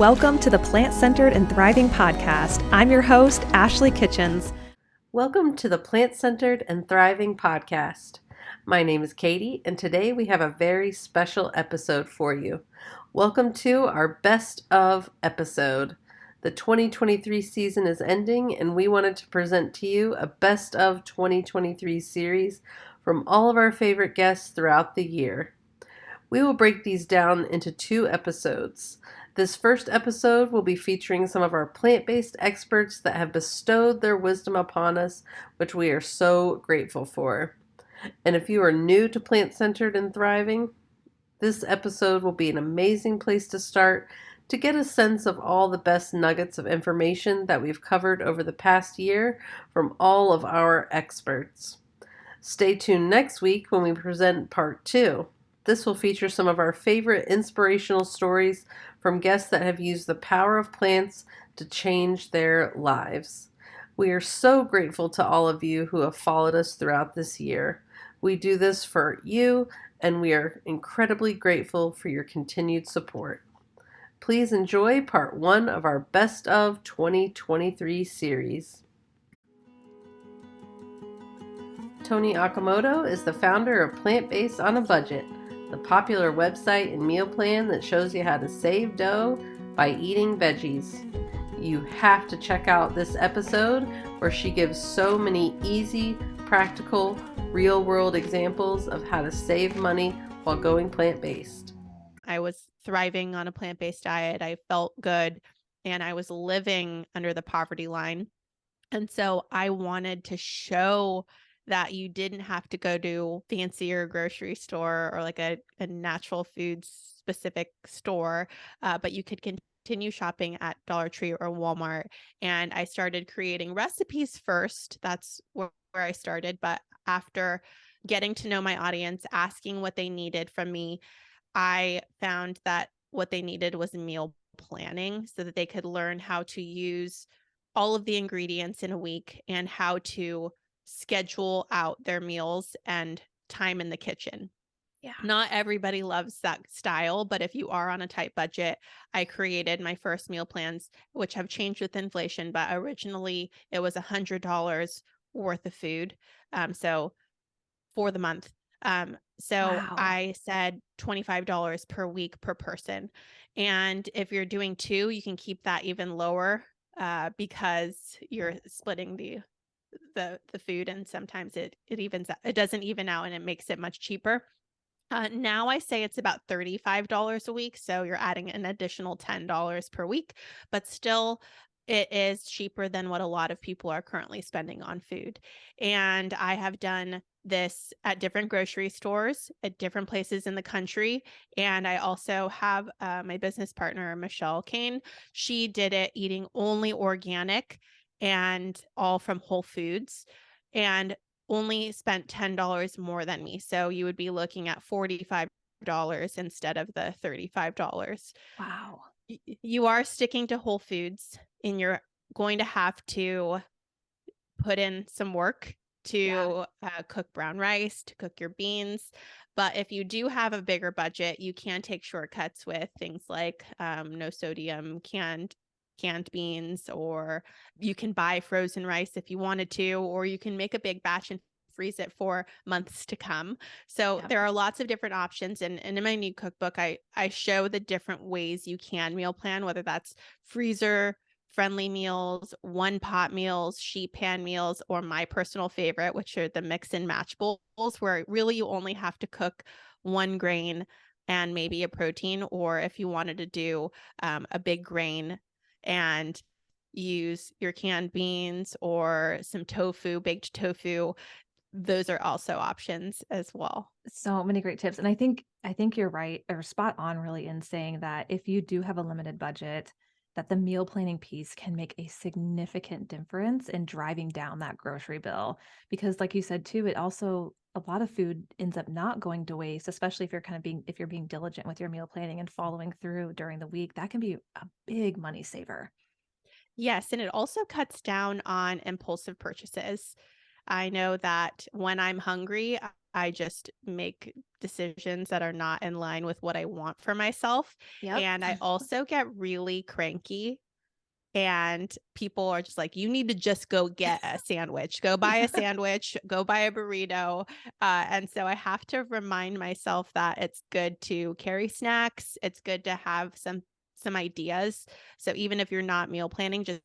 Welcome to the Plant-Centered and Thriving podcast. I'm your host, Ashley Kitchens. Welcome to the Plant-Centered and Thriving podcast. My name is Katie, and today we have a very special episode for you. Welcome to our best of episode. The 2023 season is ending, and we wanted to present to you a best of 2023 series from all of our favorite guests throughout the year. We will break these down into 2 episodes. This first episode will be featuring some of our plant-based experts that have bestowed their wisdom upon us, which we are so grateful for. And if you are new to Plant-Centered and Thriving, this episode will be an amazing place to start to get a sense of all the best nuggets of information that we've covered over the past year from all of our experts. Stay tuned next week when we present part 2. This will feature some of our favorite inspirational stories from guests that have used the power of plants to change their lives. We are so grateful to all of you who have followed us throughout this year. We do this for you, and we are incredibly grateful for your continued support. Please enjoy part 1 of our Best of 2023 series. Tony Okamoto is the founder of Plant-Based on a Budget, the popular website and meal plan that shows you how to save dough by eating veggies. You have to check out this episode where she gives so many easy, practical, real-world examples of how to save money while going plant-based. I was thriving on a plant-based diet. I felt good, and I was living under the poverty line. And so I wanted to show that you didn't have to go to fancier grocery store or like a natural foods specific store, but you could continue shopping at Dollar Tree or Walmart. And I started creating recipes first. That's where I started. But after getting to know my audience, asking what they needed from me, I found that what they needed was meal planning so that they could learn how to use all of the ingredients in a week and how to schedule out their meals and time in the kitchen. Yeah. Not everybody loves that style, but if you are on a tight budget, I created my first meal plans, which have changed with inflation, but originally it was $100 worth of food. So for the month. Wow. I said $25 per week per person. And if you're doing 2, you can keep that even lower because you're splitting the food, and sometimes it doesn't even out, and it makes it much cheaper. Now I say it's about $35 a week, so you're adding an additional $10 per week, but still it is cheaper than what a lot of people are currently spending on food. And I have done this at different grocery stores at different places in the country. And I also have my business partner, Michelle Kane. She did it eating only organic and all from Whole Foods, and only spent $10 more than me. So you would be looking at $45 instead of the $35. Wow. You are sticking to Whole Foods, and you're going to have to put in some work to cook brown rice, to cook your beans. But if you do have a bigger budget, you can take shortcuts with things like no sodium canned beans, or you can buy frozen rice if you wanted to, or you can make a big batch and freeze it for months to come. So there are lots of different options. And in my new cookbook, I show the different ways you can meal plan, whether that's freezer friendly meals, one pot meals, sheet pan meals, or my personal favorite, which are the mix and match bowls, where really you only have to cook one grain and maybe a protein. Or if you wanted to do a big grain and use your canned beans or some tofu, baked tofu, those are also options as well. So many great tips. And I think you're right, or spot on really, in saying that if you do have a limited budget, that the meal planning piece can make a significant difference in driving down that grocery bill. Because like you said too, it also, a lot of food ends up not going to waste, especially if you're being diligent with your meal planning and following through during the week. That can be a big money saver. Yes, and it also cuts down on impulsive purchases. I know that when I'm hungry, I just make decisions that are not in line with what I want for myself. Yep. And I also get really cranky, and people are just like, you need to just go get a sandwich, go buy a sandwich, go buy a burrito. And so I have to remind myself that it's good to carry snacks. It's good to have some ideas. So even if you're not meal planning, just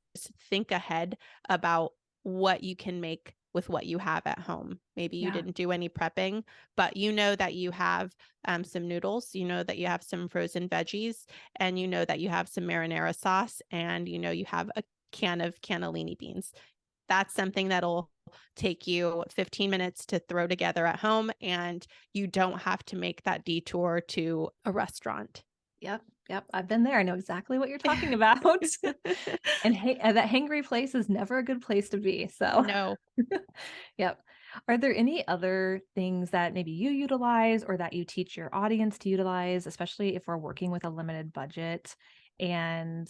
think ahead about what you can make with what you have at home. Maybe you Yeah. didn't do any prepping, but you know that you have some noodles, you know that you have some frozen veggies, and you know that you have some marinara sauce, and you know you have a can of cannellini beans. That's something that'll take you 15 minutes to throw together at home, and you don't have to make that detour to a restaurant. Yep. Yep. I've been there. I know exactly what you're talking about. And that hangry place is never a good place to be. So, No. yep. Are there any other things that maybe you utilize or that you teach your audience to utilize, especially if we're working with a limited budget and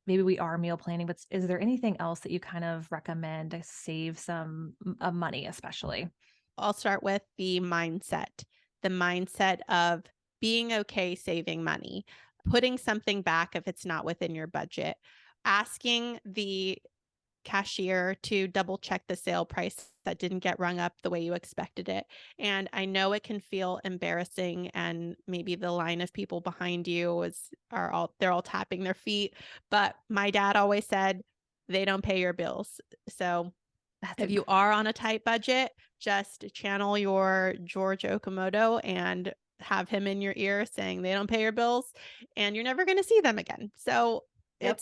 maybe we are meal planning, but is there anything else that you kind of recommend to save some money, especially? I'll start with the mindset of being okay saving money, putting something back if it's not within your budget, asking the cashier to double check the sale price that didn't get rung up the way you expected it. And I know it can feel embarrassing, and maybe the line of people behind you they're all tapping their feet, but my dad always said they don't pay your bills. So That's if a you are on a tight budget, just channel your George Okamoto and have him in your ear saying they don't pay your bills, and you're never going to see them again. So yep.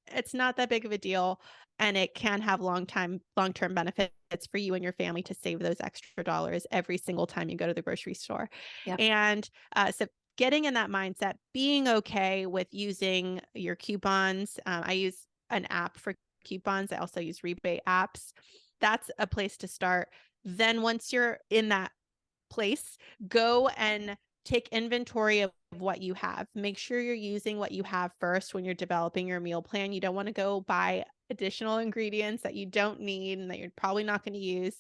it's not that big of a deal, and it can have long-term benefits for you and your family to save those extra dollars every single time you go to the grocery store. Yep. And so getting in that mindset, being okay with using your coupons. I use an app for coupons. I also use rebate apps. That's a place to start. Then once you're in that place, go and take inventory of what you have. Make sure you're using what you have first when you're developing your meal plan. You don't want to go buy additional ingredients that you don't need and that you're probably not going to use.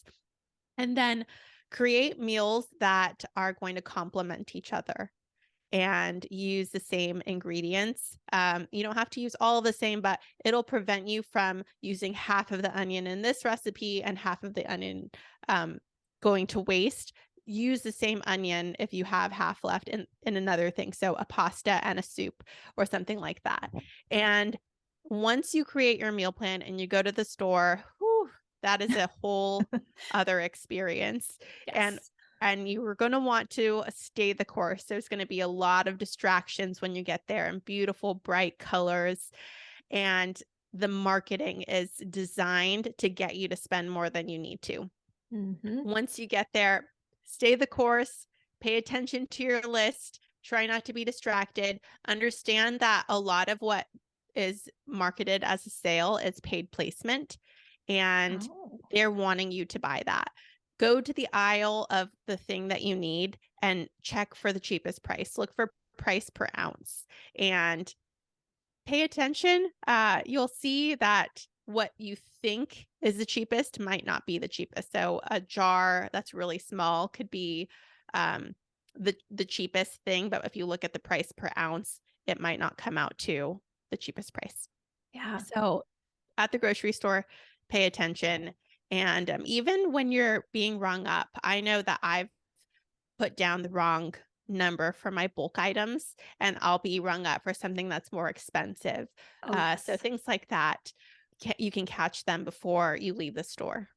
And then create meals that are going to complement each other and use the same ingredients. You don't have to use all of the same, but it'll prevent you from using half of the onion in this recipe and half of the onion going to waste. Use the same onion if you have half left in another thing. So a pasta and a soup or something like that. And once you create your meal plan and you go to the store, whew, that is a whole other experience. And Yes. and you are going to want to stay the course. There's going to be a lot of distractions when you get there, and beautiful, bright colors. And the marketing is designed to get you to spend more than you need to. Hmm. Once you get there, stay the course, pay attention to your list, try not to be distracted. Understand that a lot of what is marketed as a sale is paid placement, and Oh. they're wanting you to buy that. Go to the aisle of the thing that you need and check for the cheapest price. Look for price per ounce and pay attention. You'll see that what you think is the cheapest might not be the cheapest. So a jar that's really small could be um, the cheapest thing, but if you look at the price per ounce, it might not come out to the cheapest price. Yeah. So at the grocery store, pay attention. And even when you're being rung up, I know that I've put down the wrong number for my bulk items, and I'll be rung up for something that's more expensive. Oh, So yes. things like that, you can catch them before you leave the store.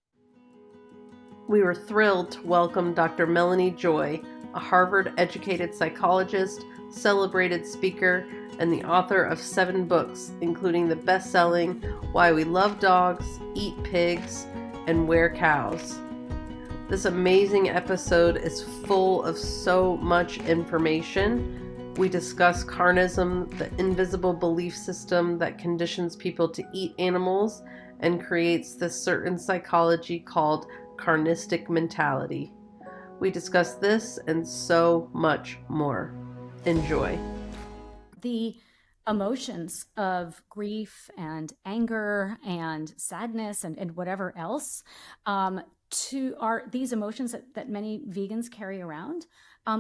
We were thrilled to welcome Dr. Melanie Joy, a Harvard-educated psychologist, celebrated speaker, and the author of 7 books, including the best-selling Why We Love Dogs, Eat Pigs, and Wear Cows. This amazing episode is full of so much information. We discuss carnism, the invisible belief system that conditions people to eat animals and creates this certain psychology called carnistic mentality. We discuss this and so much more. Enjoy. The emotions of grief and anger and sadness and whatever else these emotions that many vegans carry around,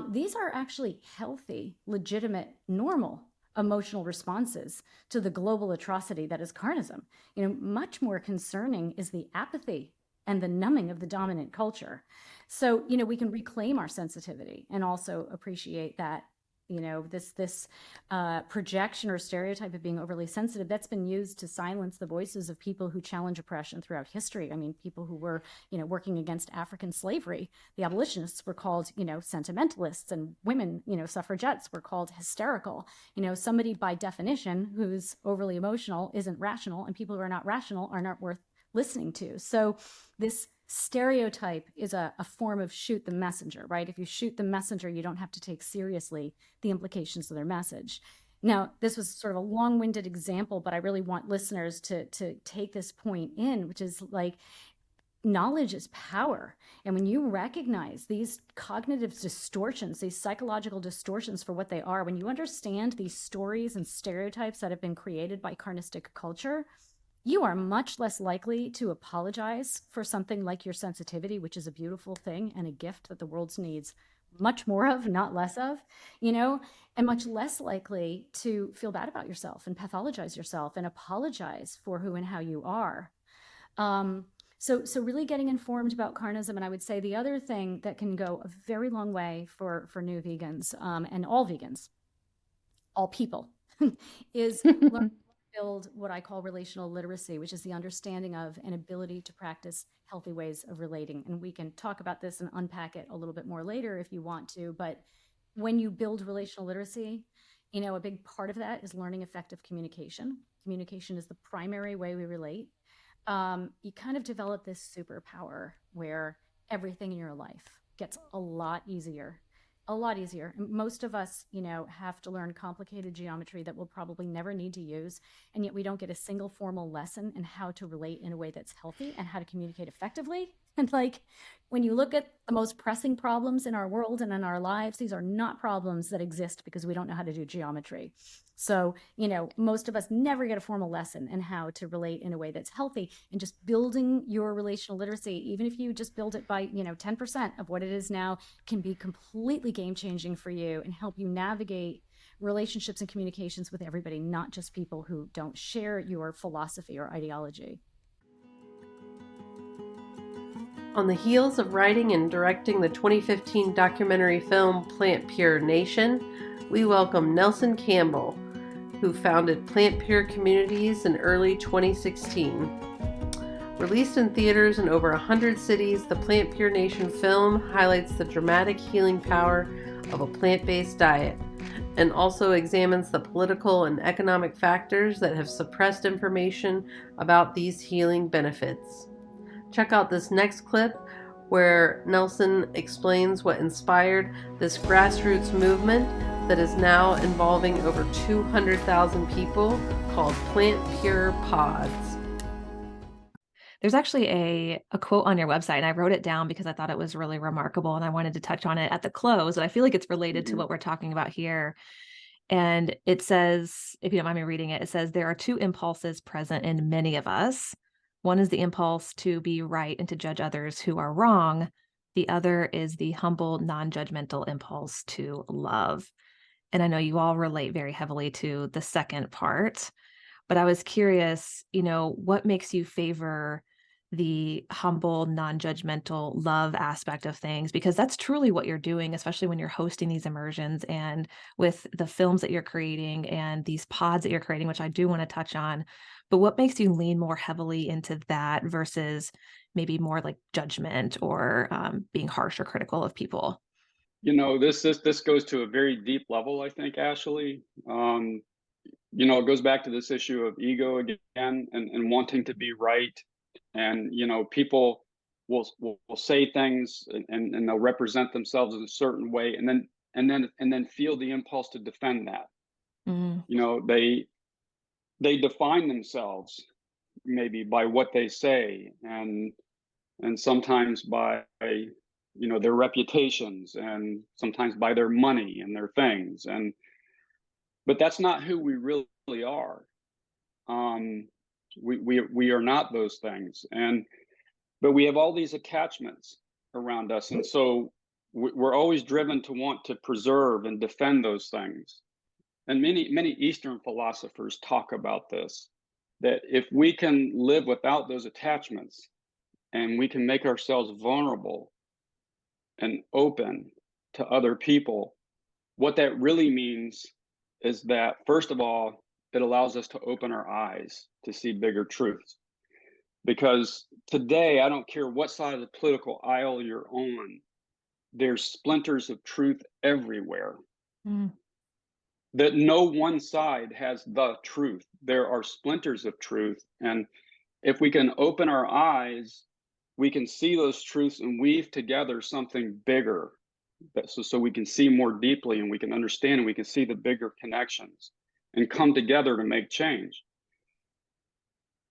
these are actually healthy, legitimate, normal emotional responses to the global atrocity that is carnism. Much more concerning is the apathy and the numbing of the dominant culture. So, we can reclaim our sensitivity and also appreciate that, this projection or stereotype of being overly sensitive, that's been used to silence the voices of people who challenge oppression throughout history. I mean, people who were, working against African slavery, the abolitionists were called, sentimentalists, and women, suffragettes were called hysterical. Somebody by definition who's overly emotional isn't rational, and people who are not rational are not worth listening to. So this stereotype is a form of shoot the messenger, right? If you shoot the messenger, you don't have to take seriously the implications of their message. Now, this was sort of a long-winded example, but I really want listeners to take this point in, which is like, knowledge is power. And when you recognize these cognitive distortions, these psychological distortions for what they are, when you understand these stories and stereotypes that have been created by carnistic culture, you are much less likely to apologize for something like your sensitivity, which is a beautiful thing and a gift that the world needs much more of, not less of, and much less likely to feel bad about yourself and pathologize yourself and apologize for who and how you are. So really getting informed about carnism. And I would say the other thing that can go a very long way for new vegans, and all vegans, all people, is learn build what I call relational literacy, which is the understanding of and ability to practice healthy ways of relating. And we can talk about this and unpack it a little bit more later if you want to. But when you build relational literacy, a big part of that is learning effective communication. Communication is the primary way we relate. You kind of develop this superpower where everything in your life gets a lot easier. A lot easier. Most of us, have to learn complicated geometry that we'll probably never need to use. And yet we don't get a single formal lesson in how to relate in a way that's healthy and how to communicate effectively. And like, when you look at the most pressing problems in our world and in our lives, these are not problems that exist because we don't know how to do geometry. So, most of us never get a formal lesson in how to relate in a way that's healthy. And just building your relational literacy, even if you just build it by, 10% of what it is now, can be completely game changing for you and help you navigate relationships and communications with everybody, not just people who don't share your philosophy or ideology. On the heels of writing and directing the 2015 documentary film Plant Pure Nation, we welcome Nelson Campbell, who founded Plant Pure Communities in early 2016. Released in theaters in over 100 cities, the Plant Pure Nation film highlights the dramatic healing power of a plant-based diet and also examines the political and economic factors that have suppressed information about these healing benefits. Check out this next clip where Nelson explains what inspired this grassroots movement that is now involving over 200,000 people, called Plant Pure Pods. There's actually a quote on your website, and I wrote it down because I thought it was really remarkable, and I wanted to touch on it at the close, and I feel like it's related to what we're talking about here. And it says, if you don't mind me reading it, it says, there are two impulses present in many of us. One is the impulse to be right and to judge others who are wrong. The other is the humble, non-judgmental impulse to love. And I know you all relate very heavily to the second part, but I was curious, what makes you favor the humble, non-judgmental love aspect of things? Because that's truly what you're doing, especially when you're hosting these immersions and with the films that you're creating and these pods that you're creating, which I do want to touch on. But what makes you lean more heavily into that versus maybe more like judgment or being harsh or critical of people? This goes to a very deep level, I think, Ashley. It goes back to this issue of ego again, and wanting to be right. And people will say things, and they'll represent themselves in a certain way, and then feel the impulse to defend that. Mm. They define themselves maybe by what they say, and sometimes by their reputations, and sometimes by their money and their things, but that's not who we really are. We are not those things. And but we have all these attachments around us. And so we're always driven to want to preserve and defend those things. And many Eastern philosophers talk about this, that if we can live without those attachments and we can make ourselves vulnerable and open to other people, what that really means is that, first of all, it allows us to open our eyes to see bigger truths. Because today, I don't care what side of the political aisle you're on, there's splinters of truth everywhere. Mm. That no one side has the truth. There are splinters of truth. And if we can open our eyes, we can see those truths and weave together something bigger. So we can see more deeply and we can understand and we can see the bigger connections and come together to make change.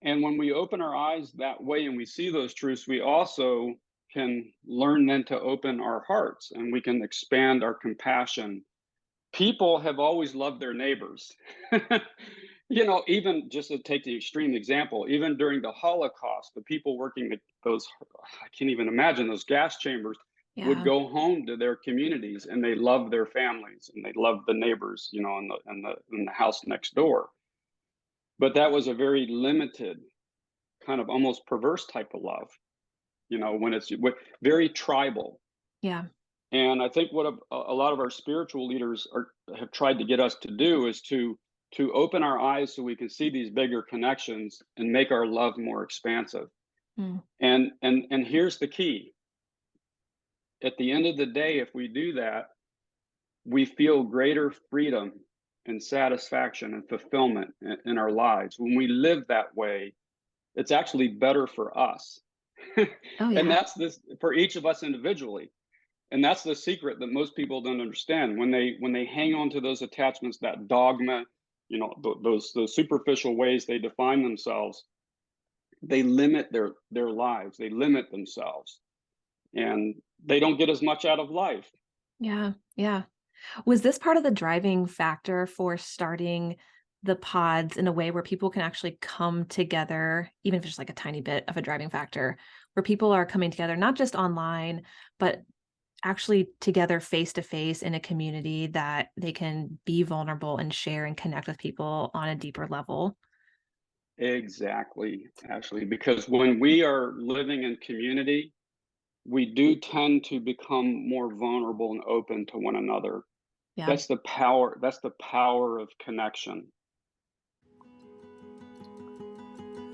And when we open our eyes that way and we see those truths, we also can learn then to open our hearts and we can expand our compassion. People have always loved their neighbors. Even just to take the extreme example, even during the Holocaust, the people working at those, I can't even imagine, those gas chambers would Yeah. go home to their communities and they loved their families and they loved the neighbors, in the house next door. But that was a very limited, kind of almost perverse type of love, when it's very tribal. Yeah. And I think what a lot of our spiritual leaders have tried to get us to do is to open our eyes so we can see these bigger connections and make our love more expansive. Mm. And here's the key. At the end of the day, if we do that, we feel greater freedom and satisfaction and fulfillment in our lives. When we live that way, it's actually better for us. Oh, And yeah. that's this for each of us individually. And that's the secret that most people don't understand. When they hang on to those attachments, that dogma, those superficial ways they define themselves, they limit their lives, they limit themselves, and they don't get as much out of life. Yeah. Yeah. Was this part of the driving factor for starting the pods in a way where people can actually come together, even if it's just like a tiny bit of a driving factor, where people are coming together, not just online, but actually together face to face in a community that they can be vulnerable and share and connect with people on a deeper level? Exactly, Ashley, because when we are living in community, we do tend to become more vulnerable and open to one another. Yeah. That's the power of connection.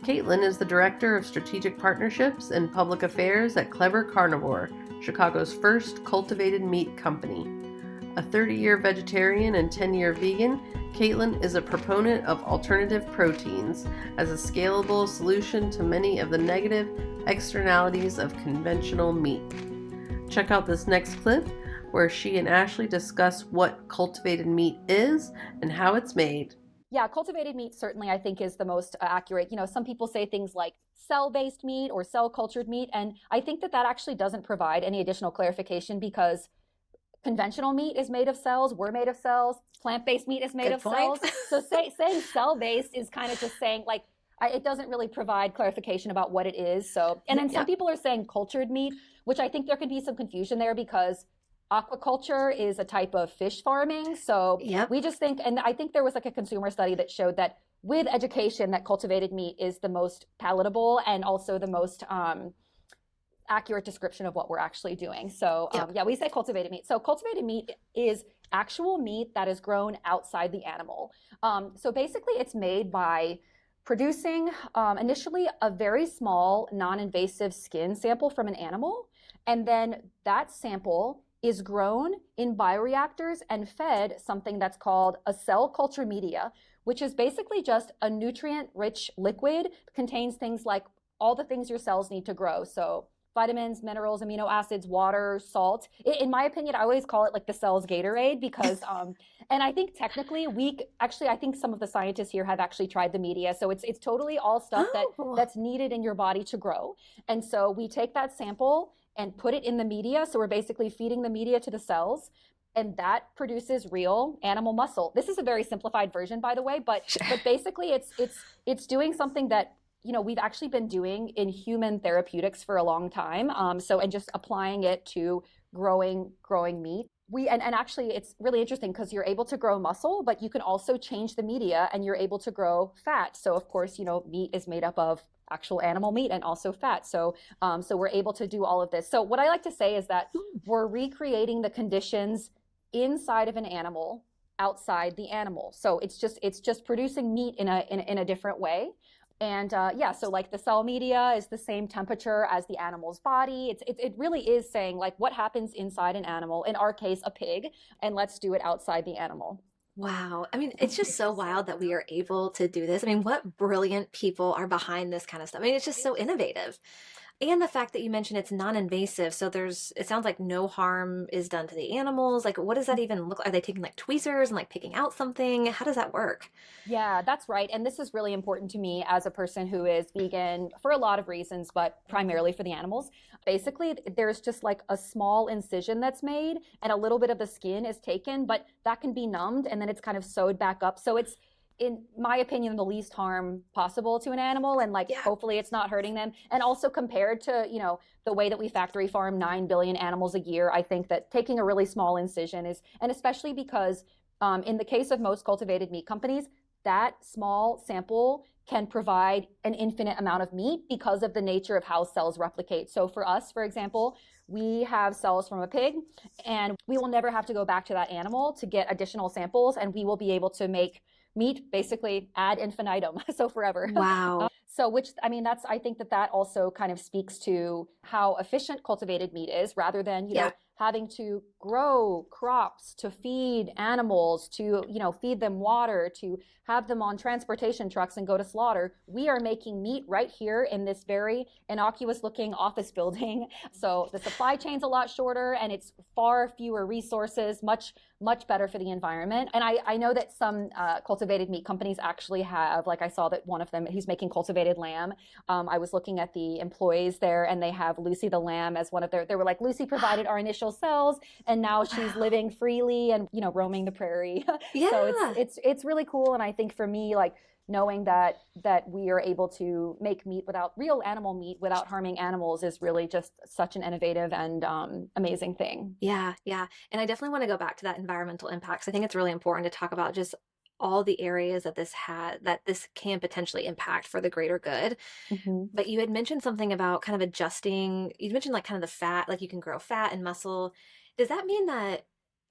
Caitlin is the Director of Strategic Partnerships and Public Affairs at Clever Carnivore, Chicago's first cultivated meat company. A 30-year vegetarian and 10-year vegan, Caitlin is a proponent of alternative proteins as a scalable solution to many of the negative externalities of conventional meat. Check out this next clip where she and Ashley discuss what cultivated meat is and how it's made. Yeah, cultivated meat certainly I think is the most accurate. Some people say things like cell-based meat or cell-cultured meat, and I think that actually doesn't provide any additional clarification because conventional meat is made of cells, we're made of cells, plant-based meat is made Good of point. cells. So saying cell-based is kind of just saying it doesn't really provide clarification about what it is. So, and then some people are saying cultured meat, which I think there could be some confusion there because aquaculture is a type of fish farming. So we just think, and I think there was like a consumer study that showed that with education that cultivated meat is the most palatable and also the most accurate description of what we're actually doing. So we say cultivated meat. So cultivated meat is actual meat that is grown outside the animal. So basically it's made by producing initially a very small non-invasive skin sample from an animal. And then that sample is grown in bioreactors and fed something that's called a cell culture media, which is basically just a nutrient-rich liquid, contains things like all the things your cells need to grow. So vitamins, minerals, amino acids, water, salt. In my opinion, I always call it like the cell's Gatorade because, and I think technically I think some of the scientists here have actually tried the media. So it's totally all stuff that's needed in your body to grow. And so we take that sample and put it in the media. So we're basically feeding the media to the cells and that produces real animal muscle. This is a very simplified version, by the way, but basically it's doing something that we've actually been doing in human therapeutics for a long time. And just applying it to growing meat. And actually it's really interesting because you're able to grow muscle, but you can also change the media and you're able to grow fat. So of course, meat is made up of actual animal meat and also fat. So we're able to do all of this. So what I like to say is that we're recreating the conditions inside of an animal outside the animal. So it's just producing meat in a different way. And so like the cell media is the same temperature as the animal's body. It really is saying like what happens inside an animal, in our case, a pig, and let's do it outside the animal. Wow. I mean, it's just so wild that we are able to do this. I mean, what brilliant people are behind this kind of stuff. I mean, it's just so innovative. And the fact that you mentioned it's non-invasive, so it sounds like no harm is done to the animals. Like, what does that even look like? Are they taking like tweezers and like picking out something? How does that work? Yeah, that's right. And this is really important to me as a person who is vegan for a lot of reasons, but primarily for the animals. Basically, there's just like a small incision that's made and a little bit of the skin is taken, but that can be numbed and then it's kind of sewed back up. So it's, in my opinion, the least harm possible to an animal, and hopefully it's not hurting them. And also compared to the way that we factory farm 9 billion animals a year, I think that taking a really small incision is, and especially because in the case of most cultivated meat companies, that small sample can provide an infinite amount of meat because of the nature of how cells replicate. So for us, for example, we have cells from a pig and we will never have to go back to that animal to get additional samples, and we will be able to make meat basically ad infinitum, so forever. Wow. I think that also kind of speaks to how efficient cultivated meat is, rather than, having to grow crops to feed animals, to, feed them water, to have them on transportation trucks and go to slaughter. We are making meat right here in this very innocuous looking office building. So the supply chain's a lot shorter and it's far fewer resources, much better for the environment. And I know that some cultivated meat companies actually have, like I saw that one of them, he's making cultivated lamb. I was looking at the employees there and they have Lucy the lamb as one of they were like, Lucy provided our initial cells and now she's living freely and, roaming the prairie. Yeah. So it's really cool. And I think for me, like, knowing that we are able to make meat real animal meat without harming animals is really just such an innovative and amazing thing. Yeah. And I definitely want to go back to that environmental impacts. I think it's really important to talk about just all the areas that this can potentially impact for the greater good. Mm-hmm. But you had mentioned something about kind of adjusting. You mentioned like kind of the fat, like you can grow fat and muscle. Does that mean that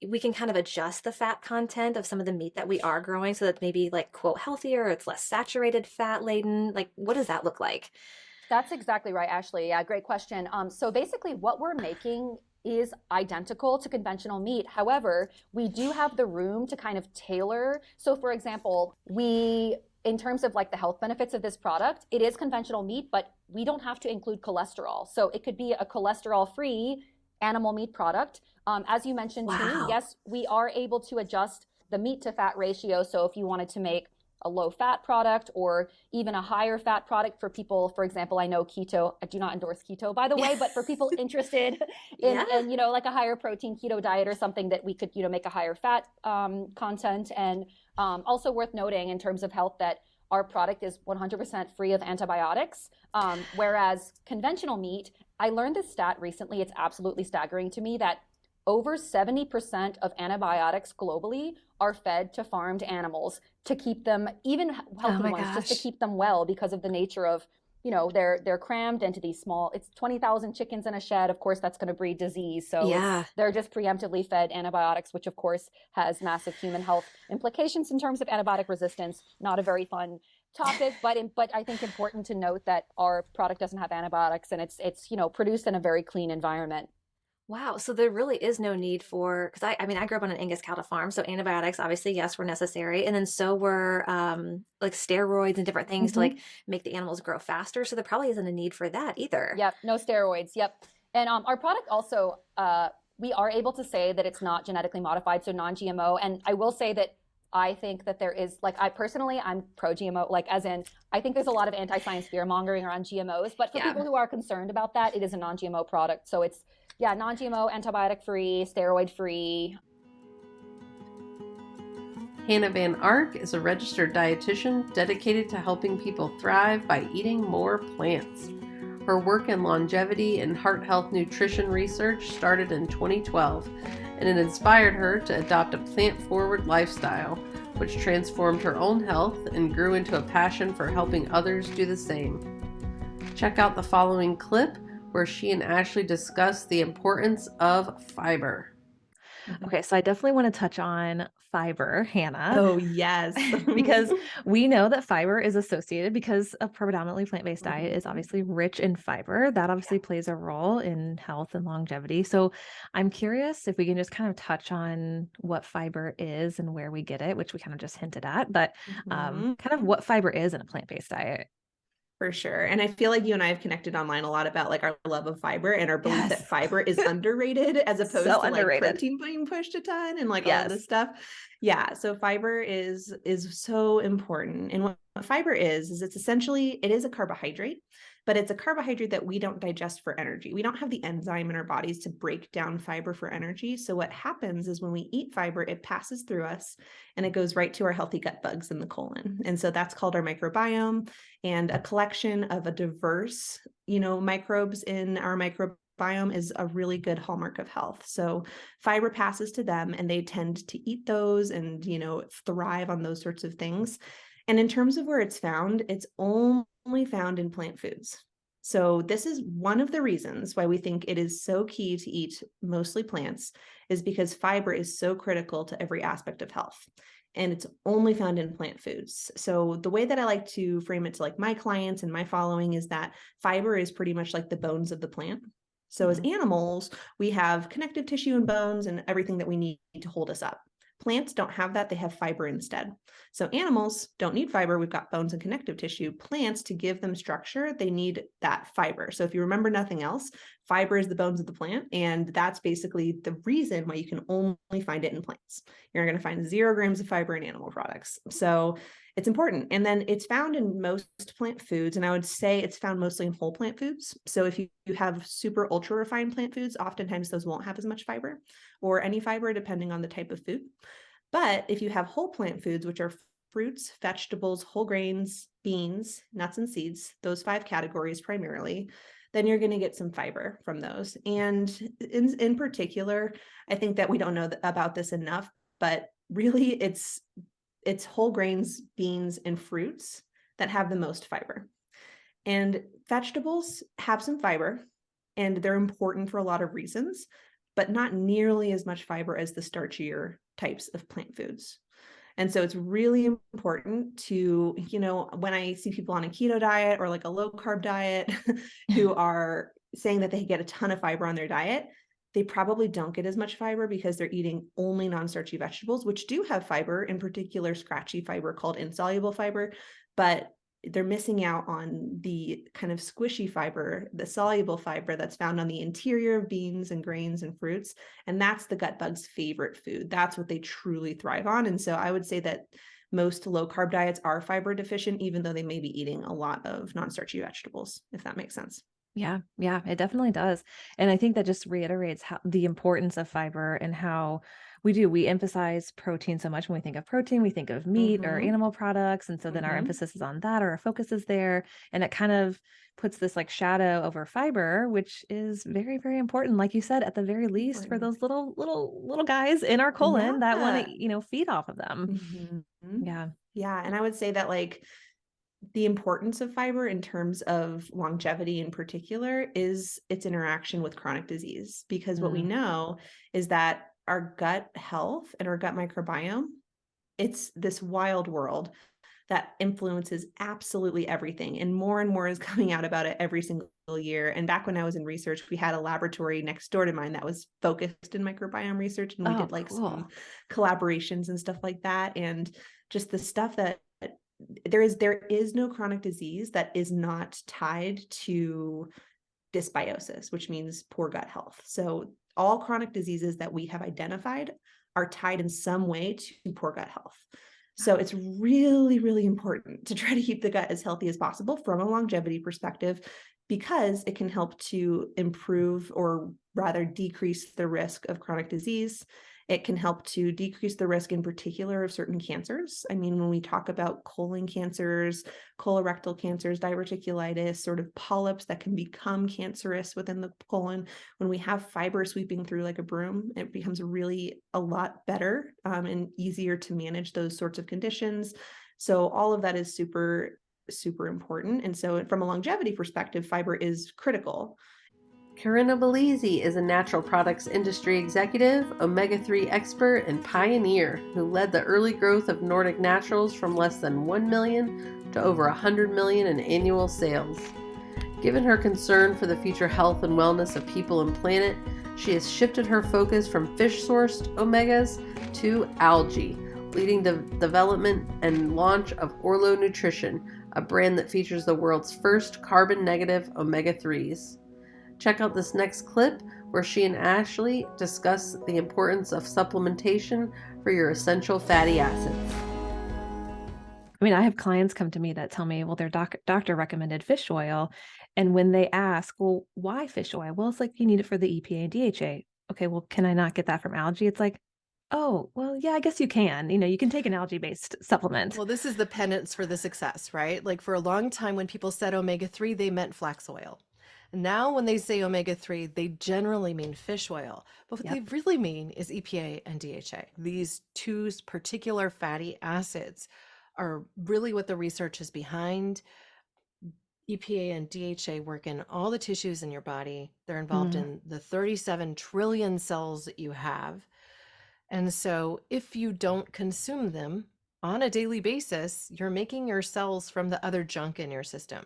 we can kind of adjust the fat content of some of the meat that we are growing so that maybe like quote healthier, or it's less saturated fat laden? Like, what does that look like? That's exactly right, Ashley. Yeah, great question. So basically what we're making is identical to conventional meat. However, we do have the room to kind of tailor. So for example, in terms of like the health benefits of this product, it is conventional meat, but we don't have to include cholesterol. So it could be a cholesterol-free animal meat product. As you mentioned too, yes, we are able to adjust the meat to fat ratio. So if you wanted to make a low fat product or even a higher fat product for people, for example, I know keto, I do not endorse keto by the way, but for people interested in like a higher protein keto diet or something, that we could, make a higher fat content. And also worth noting in terms of health that our product is 100% free of antibiotics, whereas conventional meat, I learned this stat recently, it's absolutely staggering to me, that over 70% of antibiotics globally are fed to farmed animals to keep them, even healthy ones, just to keep them well, because of the nature of, they're crammed into these small, it's 20,000 chickens in a shed. Of course, that's going to breed disease. So they're just preemptively fed antibiotics, which of course has massive human health implications in terms of antibiotic resistance. Not a very fun topic, but I think important to note that our product doesn't have antibiotics and it's produced in a very clean environment. Wow. So there really is no need for, because I grew up on an Angus cattle farm. So antibiotics, obviously, yes, were necessary. And then so were like steroids and different things to like make the animals grow faster. So there probably isn't a need for that either. Yep. No steroids. Yep. And our product also, we are able to say that it's not genetically modified, so non-GMO. And I will say that I think that there is, like, I'm pro-GMO, like as in, I think there's a lot of anti-science fear mongering around GMOs, but for people who are concerned about that, it is a non-GMO product. So it's, non-GMO, antibiotic-free, steroid-free. Hannah Van Ark is a registered dietitian dedicated to helping people thrive by eating more plants. Her work in longevity and heart health nutrition research started in 2012, and it inspired her to adopt a plant-forward lifestyle, which transformed her own health and grew into a passion for helping others do the same. Check out the following clip where she and Ashley discuss the importance of fiber. Okay, so I definitely want to touch on fiber, Hannah. Oh, yes. Because we know that fiber is associated because a predominantly plant-based diet is obviously rich in fiber. That obviously plays a role in health and longevity. So I'm curious if we can just kind of touch on what fiber is and where we get it, which we kind of just hinted at, but kind of what fiber is in a plant-based diet. For sure. And I feel like you and I have connected online a lot about like our love of fiber and our belief that fiber is underrated as opposed to like protein being pushed a ton and like all of this stuff. Yeah. So fiber is so important. And what fiber is it's essentially, it is a carbohydrate, but it's a carbohydrate that we don't digest for energy. We don't have the enzyme in our bodies to break down fiber for energy. So what happens is when we eat fiber, it passes through us and it goes right to our healthy gut bugs in the colon. And so that's called our microbiome, and a collection of a diverse, microbes in our microbiome is a really good hallmark of health. So fiber passes to them and they tend to eat those and, thrive on those sorts of things. And in terms of where it's found, it's only found in plant foods. So this is one of the reasons why we think it is so key to eat mostly plants, is because fiber is so critical to every aspect of health. And it's only found in plant foods. So the way that I like to frame it to like my clients and my following is that fiber is pretty much like the bones of the plant. So as animals, we have connective tissue and bones and everything that we need to hold us up. Plants don't have that, they have fiber instead. So animals don't need fiber, we've got bones and connective tissue. Plants, to give them structure, they need that fiber. So if you remember nothing else, fiber is the bones of the plant, and that's basically the reason why you can only find it in plants. You're going to find 0 grams of fiber in animal products. So it's important. And then it's found in most plant foods, and I would say it's found mostly in whole plant foods. So if you have super ultra refined plant foods, oftentimes those won't have as much fiber or any fiber depending on the type of food. But if you have whole plant foods, which are fruits, vegetables, whole grains, beans, nuts, and seeds, those 5 categories primarily, then you're going to get some fiber from those. And in particular, I think that we don't know about this enough, but really it's whole grains, beans, and fruits that have the most fiber. And vegetables have some fiber, and they're important for a lot of reasons, but not nearly as much fiber as the starchier types of plant foods. And so it's really important to, when I see people on a keto diet or like a low carb diet who are saying that they get a ton of fiber on their diet, they probably don't get as much fiber because they're eating only non-starchy vegetables, which do have fiber, in particular scratchy fiber called insoluble fiber, but they're missing out on the kind of squishy fiber, the soluble fiber that's found on the interior of beans and grains and fruits. And that's the gut bug's favorite food. That's what they truly thrive on. And so I would say that most low carb diets are fiber deficient, even though they may be eating a lot of non-starchy vegetables, if that makes sense. Yeah, it definitely does. And I think that just reiterates the importance of fiber and how we emphasize protein so much. When we think of protein, we think of meat or animal products. And so then our emphasis is on that, or our focus is there. And it kind of puts this like shadow over fiber, which is very, very important. Like you said, at the very least, for those little guys in our colon that want to, feed off of them. Yeah. And I would say that like the importance of fiber in terms of longevity in particular is its interaction with chronic disease, because what we know is that our gut health and our gut microbiome, it's this wild world that influences absolutely everything. And more is coming out about it every single year. And back when I was in research, we had a laboratory next door to mine that was focused in microbiome research. And we did like some collaborations and stuff like that. And just the stuff that there is no chronic disease that is not tied to dysbiosis, which means poor gut health. So all chronic diseases that we have identified are tied in some way to poor gut health. So it's really, really important to try to keep the gut as healthy as possible from a longevity perspective, because it can help to improve, or rather decrease, the risk of chronic disease. It can help to decrease the risk in particular of certain cancers. I mean, when we talk about colon cancers, colorectal cancers, diverticulitis, sort of polyps that can become cancerous within the colon, when we have fiber sweeping through like a broom, it becomes really a lot better and easier to manage those sorts of conditions. So all of that is super, super important. And so from a longevity perspective, fiber is critical. Corinna Bellizzi is a natural products industry executive, omega-3 expert, and pioneer who led the early growth of Nordic Naturals from less than 1 million to over 100 million in annual sales. Given her concern for the future health and wellness of people and planet, she has shifted her focus from fish-sourced omegas to algae, leading the development and launch of Orlo Nutrition, a brand that features the world's first carbon-negative omega-3s. Check out this next clip where she and Ashley discuss the importance of supplementation for your essential fatty acids. I mean, I have clients come to me that tell me, well, their doctor recommended fish oil. And when they ask, well, why fish oil? Well, it's like, you need it for the EPA and DHA. Okay, well, can I not get that from algae? It's like, oh, well, yeah, I guess you can. You can take an algae-based supplement. Well, this is the penance for the success, right? Like for a long time, when people said omega-3, they meant flax oil. Now, when they say omega-3, they generally mean fish oil. But what they really mean is EPA and DHA. These two particular fatty acids are really what the research is behind. EPA and DHA work in all the tissues in your body. They're involved in the 37 trillion cells that you have. And so if you don't consume them on a daily basis, you're making your cells from the other junk in your system.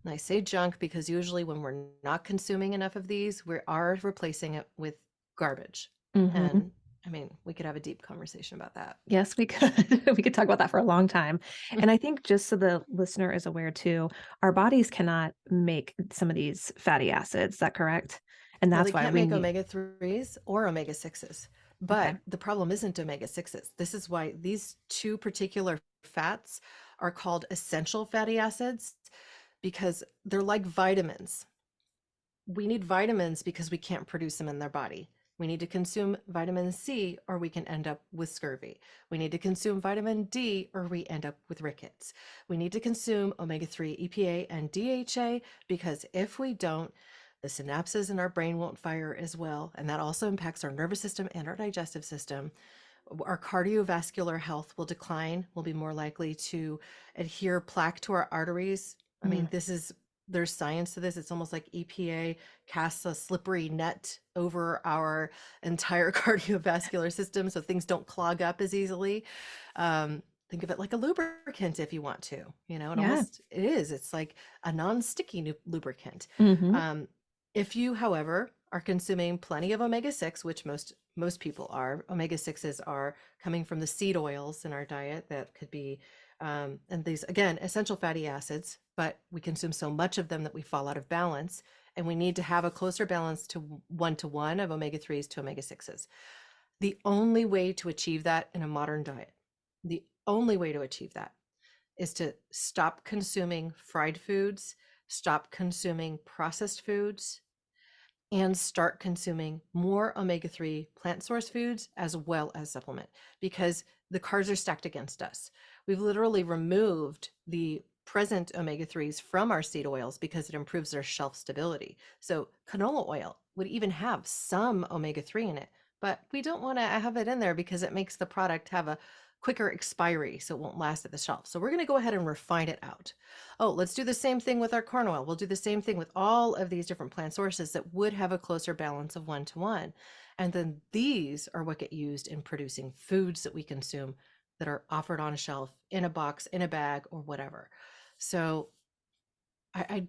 And I say junk because usually when we're not consuming enough of these, we are replacing it with garbage. And I mean, we could have a deep conversation about that. Yes, we could. We could talk about that for a long time. And I think just so the listener is aware too, our bodies cannot make some of these fatty acids. Is that correct? And Well, that's they why can't we make need omega-3s or omega-6s. But the problem isn't omega-6s. This is why these two particular fats are called essential fatty acids, because they're like vitamins. We need vitamins because we can't produce them in their body. We need to consume vitamin C or we can end up with scurvy. We need to consume vitamin D or we end up with rickets. We need to consume omega-3, EPA, and DHA because if we don't, the synapses in our brain won't fire as well. And that also impacts our nervous system and our digestive system. Our cardiovascular health will decline. We'll be more likely to adhere plaque to our arteries. I mean, there's science to this. It's almost like EPA casts a slippery net over our entire cardiovascular system so things don't clog up as easily. Think of it like a lubricant if you want to, it is. It's like a non-sticky lubricant. If you, however, are consuming plenty of omega-6, which most people are, omega-6s are coming from the seed oils in our diet that could be, and these, again, essential fatty acids, but we consume so much of them that we fall out of balance, and we need to have a closer balance to 1-to-1 of omega-3s to omega-6s. The only way to achieve that in a modern diet, the only way to achieve that is to stop consuming fried foods, stop consuming processed foods, and start consuming more omega-3 plant source foods as well as supplement, because the cards are stacked against us. We've literally removed the present omega-3s from our seed oils because it improves their shelf stability. So canola oil would even have some omega-3 in it, but we don't want to have it in there because it makes the product have a quicker expiry, so it won't last at the shelf. So we're going to go ahead and refine it out. Oh, let's do the same thing with our corn oil. We'll do the same thing with all of these different plant sources that would have a closer balance of 1-to-1. And then these are what get used in producing foods that we consume that are offered on a shelf, in a box, in a bag, or whatever. So I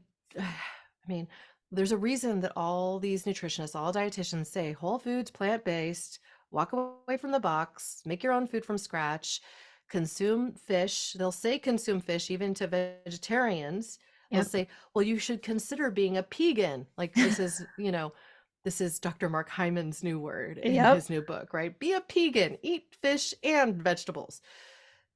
mean, there's a reason that all these nutritionists, all dietitians say whole foods, plant-based, walk away from the box, make your own food from scratch, consume fish. They'll say consume fish even to vegetarians. They'll say, well, you should consider being a pegan. Like this is, this is Dr. Mark Hyman's new word in his new book, right? Be a pegan, eat fish and vegetables,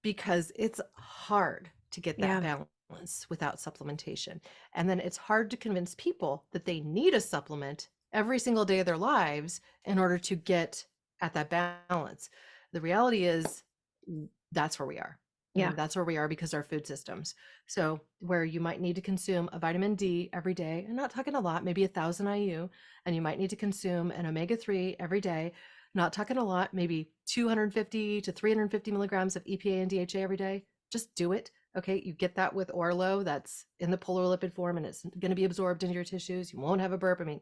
because it's hard to get that balance without supplementation. And then it's hard to convince people that they need a supplement every single day of their lives in order to get at that balance. The reality is that's where we are. Yeah. That's where we are because our food systems. So where you might need to consume a vitamin D every day, and not talking a lot, maybe 1,000 IU, and you might need to consume an omega-3 every day, not talking a lot, maybe 250 to 350 milligrams of EPA and DHA every day. Just do it. Okay, you get that with Orlo, that's in the polar lipid form, and it's going to be absorbed into your tissues. You won't have a burp. I mean,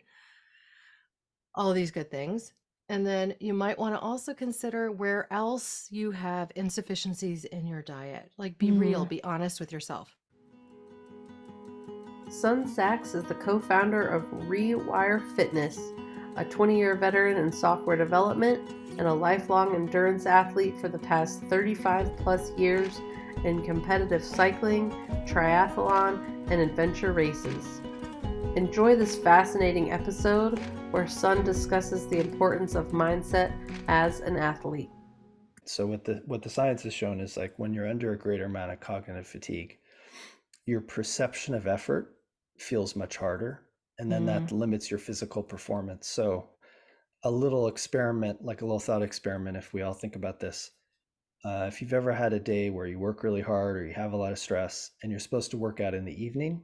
all of these good things. And then you might want to also consider where else you have insufficiencies in your diet. Like, be real, be honest with yourself. Sun Sachs is the co-founder of Rewire Fitness, a 20-year veteran in software development and a lifelong endurance athlete for the past 35 plus years in competitive cycling, triathlon, and adventure races. Enjoy this fascinating episode where Sun discusses the importance of mindset as an athlete. So what the science has shown is, like, when you're under a greater amount of cognitive fatigue, your perception of effort feels much harder, and then that limits your physical performance. So a little experiment, like a little thought experiment, if we all think about this. If you've ever had a day where you work really hard or you have a lot of stress and you're supposed to work out in the evening,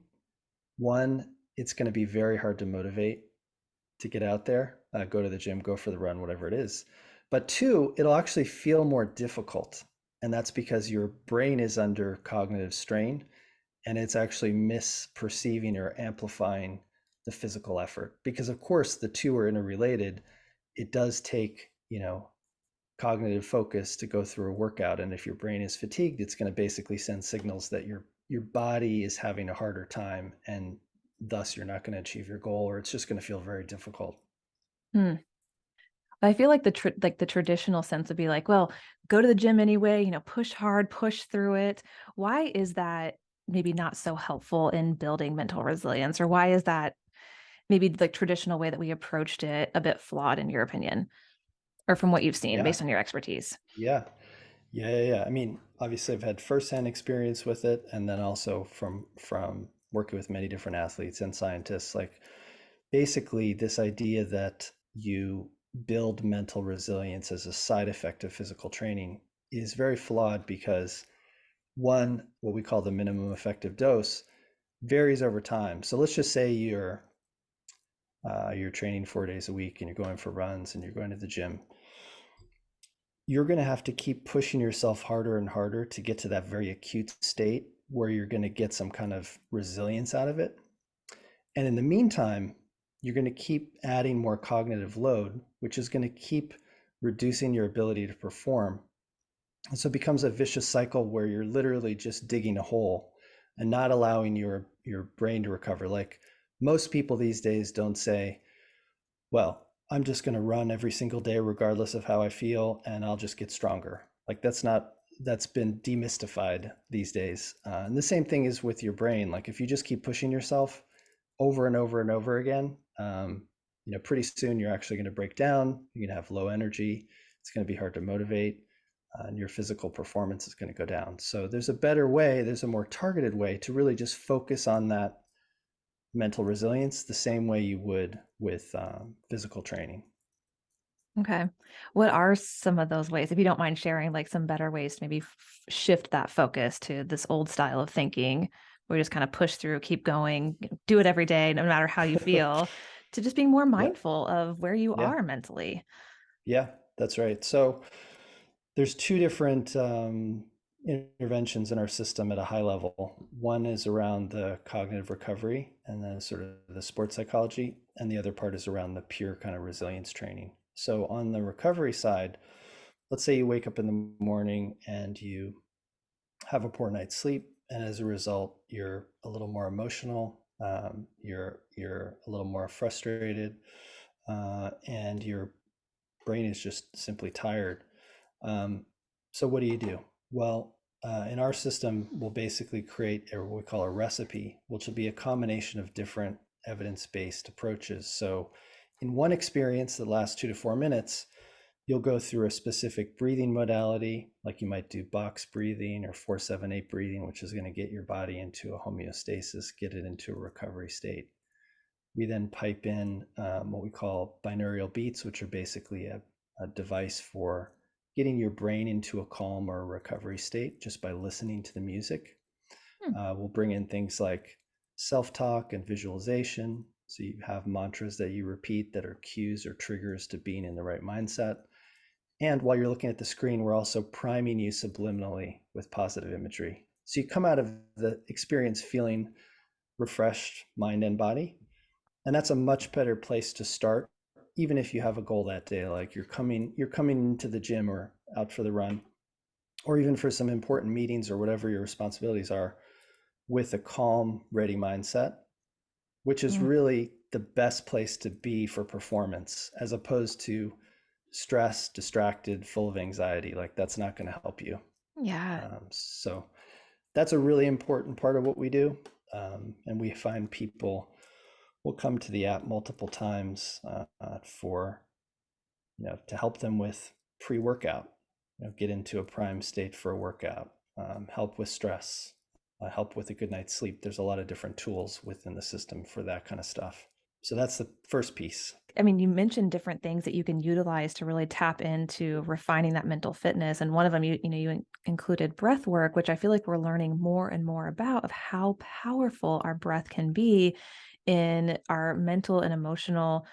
one, it's going to be very hard to motivate to get out there, go to the gym, go for the run, whatever it is. But two, it'll actually feel more difficult. And that's because your brain is under cognitive strain and it's actually misperceiving or amplifying the physical effort. Because of course the two are interrelated. It does take, cognitive focus to go through a workout. And if your brain is fatigued, it's going to basically send signals that your body is having a harder time, and thus you're not going to achieve your goal, or it's just going to feel very difficult. I feel like the traditional sense would be like, well, go to the gym anyway, push hard, push through it. Why is that maybe not so helpful in building mental resilience? Or why is that maybe the traditional way that we approached it a bit flawed, in your opinion, or from what you've seen based on your expertise? Yeah. I mean, obviously I've had firsthand experience with it, and then also from working with many different athletes and scientists. Like, basically this idea that you build mental resilience as a side effect of physical training is very flawed, because one, what we call the minimum effective dose, varies over time. So let's just say you're training 4 days a week and you're going for runs and you're going to the gym. You're going to have to keep pushing yourself harder and harder to get to that very acute state where you're going to get some kind of resilience out of it. And in the meantime, you're going to keep adding more cognitive load, which is going to keep reducing your ability to perform. And so it becomes a vicious cycle where you're literally just digging a hole and not allowing your brain to recover. Like, most people these days don't say, well, I'm just going to run every single day regardless of how I feel, and I'll just get stronger. Like, that's been demystified these days. And the same thing is with your brain. Like, if you just keep pushing yourself over and over and over again, pretty soon you're actually going to break down. You're going to have low energy. It's going to be hard to motivate, and your physical performance is going to go down. So there's a better way. There's a more targeted way to really just focus on that mental resilience the same way you would with physical training. Okay. What are some of those ways, if you don't mind sharing, like some better ways to maybe shift that focus to this old style of thinking, where you just kind of push through, keep going, do it every day, no matter how you feel, to just being more mindful of where you are mentally? Yeah, that's right. So there's two different interventions in our system at a high level. One is around the cognitive recovery and then sort of the sports psychology, and the other part is around the pure kind of resilience training. So on the recovery side, let's say you wake up in the morning and you have a poor night's sleep, and as a result, you're a little more emotional, you're a little more frustrated, and your brain is just simply tired. So what do? Well, in our system, we'll basically create what we call a recipe, which will be a combination of different evidence-based approaches. So in one experience that lasts 2 to 4 minutes, you'll go through a specific breathing modality, like you might do box breathing or 4-7-8 breathing, which is going to get your body into a homeostasis, get it into a recovery state. We then pipe in what we call binaural beats, which are basically a a device for getting your brain into a calm or recovery state just by listening to the music. We'll bring in things like self-talk and visualization. So you have mantras that you repeat that are cues or triggers to being in the right mindset. And while you're looking at the screen, we're also priming you subliminally with positive imagery. So you come out of the experience feeling refreshed, mind and body. And that's a much better place to start, even if you have a goal that day, like you're coming into the gym or out for the run, or even for some important meetings or whatever your responsibilities are, with a calm, ready mindset, which is really the best place to be for performance, as opposed to stressed, distracted, full of anxiety. Like that's not going to help you. Yeah. So that's a really important part of what we do. And we find people will come to the app multiple times for, to help them with pre-workout, get into a prime state for a workout, help with stress, help with a good night's sleep. There's a lot of different tools within the system for that kind of stuff. So that's the first piece. I mean, you mentioned different things that you can utilize to really tap into refining that mental fitness. And one of them, you included breath work, which I feel like we're learning more and more about, of how powerful our breath can be in our mental and emotional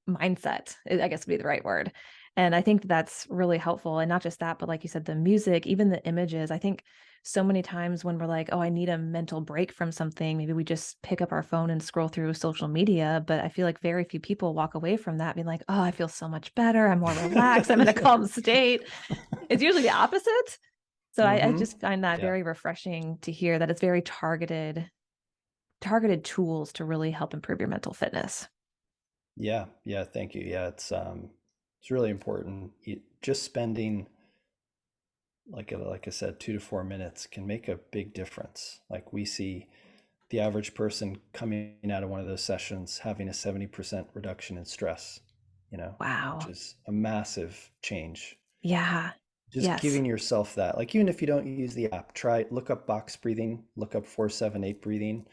mindset, I guess would be the right word. And I think that's really helpful. And not just that, but like you said, the music, even the images. I think so many times when we're like, oh, I need a mental break from something, maybe we just pick up our phone and scroll through social media. But I feel like very few people walk away from that being like, oh, I feel so much better. I'm more relaxed. I'm in a calm state. It's usually the opposite. So I just find that very refreshing to hear that it's very targeted tools to really help improve your mental fitness. Yeah. Thank you. Yeah, it's really important. Just spending, like I said, 2 to 4 minutes can make a big difference. Like we see the average person coming out of one of those sessions having a 70% reduction in stress, Wow. which is a massive change. Yeah. Just giving yourself that, like, even if you don't use the app, look up box breathing, look up 4-7-8 breathing,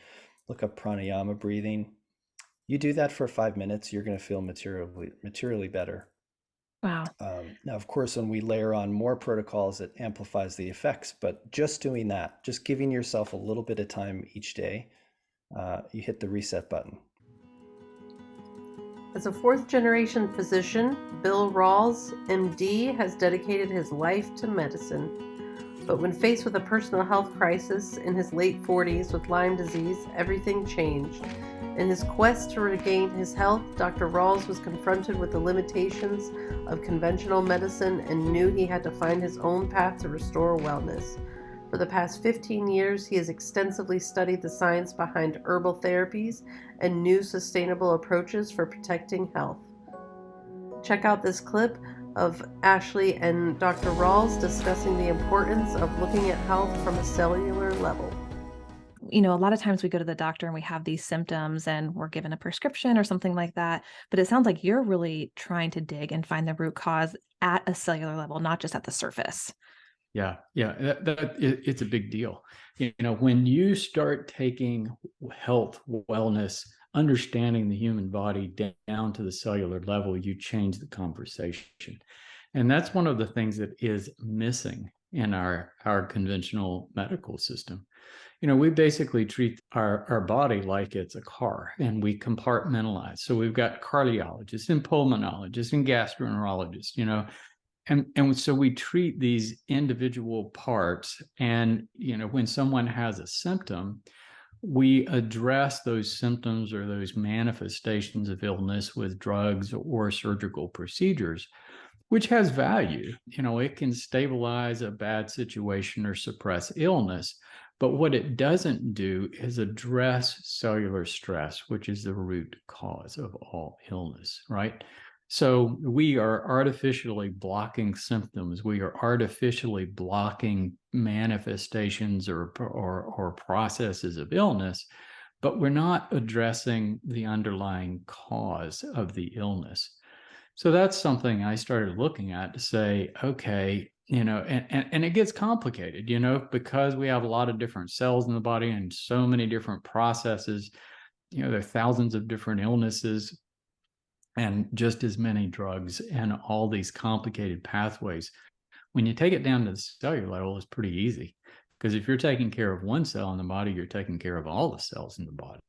look up pranayama breathing. You do that for 5 minutes, you're going to feel materially better. Wow. Now, of course, when we layer on more protocols, it amplifies the effects, but just doing that, just giving yourself a little bit of time each day, you hit the reset button. As a fourth-generation physician, Bill Rawls, MD, has dedicated his life to medicine. But when faced with a personal health crisis in his late 40s with Lyme disease, everything changed. In his quest to regain his health, Dr. Rawls was confronted with the limitations of conventional medicine and knew he had to find his own path to restore wellness. For the past 15 years, he has extensively studied the science behind herbal therapies and new sustainable approaches for protecting health. Check out this clip of Ashley and Dr. Rawls discussing the importance of looking at health from a cellular level. A lot of times we go to the doctor and we have these symptoms and we're given a prescription or something like that. But it sounds like you're really trying to dig and find the root cause at a cellular level, not just at the surface. Yeah, it's a big deal. When you start taking health, wellness, understanding the human body down to the cellular level, you change the conversation. And that's one of the things that is missing in our conventional medical system. We basically treat our body like it's a car, and we compartmentalize. So we've got cardiologists and pulmonologists and gastroenterologists, and so we treat these individual parts. And, when someone has a symptom, we address those symptoms or those manifestations of illness with drugs or surgical procedures, which has value. It can stabilize a bad situation or suppress illness. But what it doesn't do is address cellular stress, which is the root cause of all illness, right? So we are artificially blocking symptoms. We are artificially blocking manifestations or processes of illness, but we're not addressing the underlying cause of the illness. So that's something I started looking at to say, okay, and it gets complicated, because we have a lot of different cells in the body and so many different processes. There are thousands of different illnesses. and just as many drugs and all these complicated pathways. When you take it down to the cellular level, it's pretty easy, because if you're taking care of one cell in the body, you're taking care of all the cells in the body.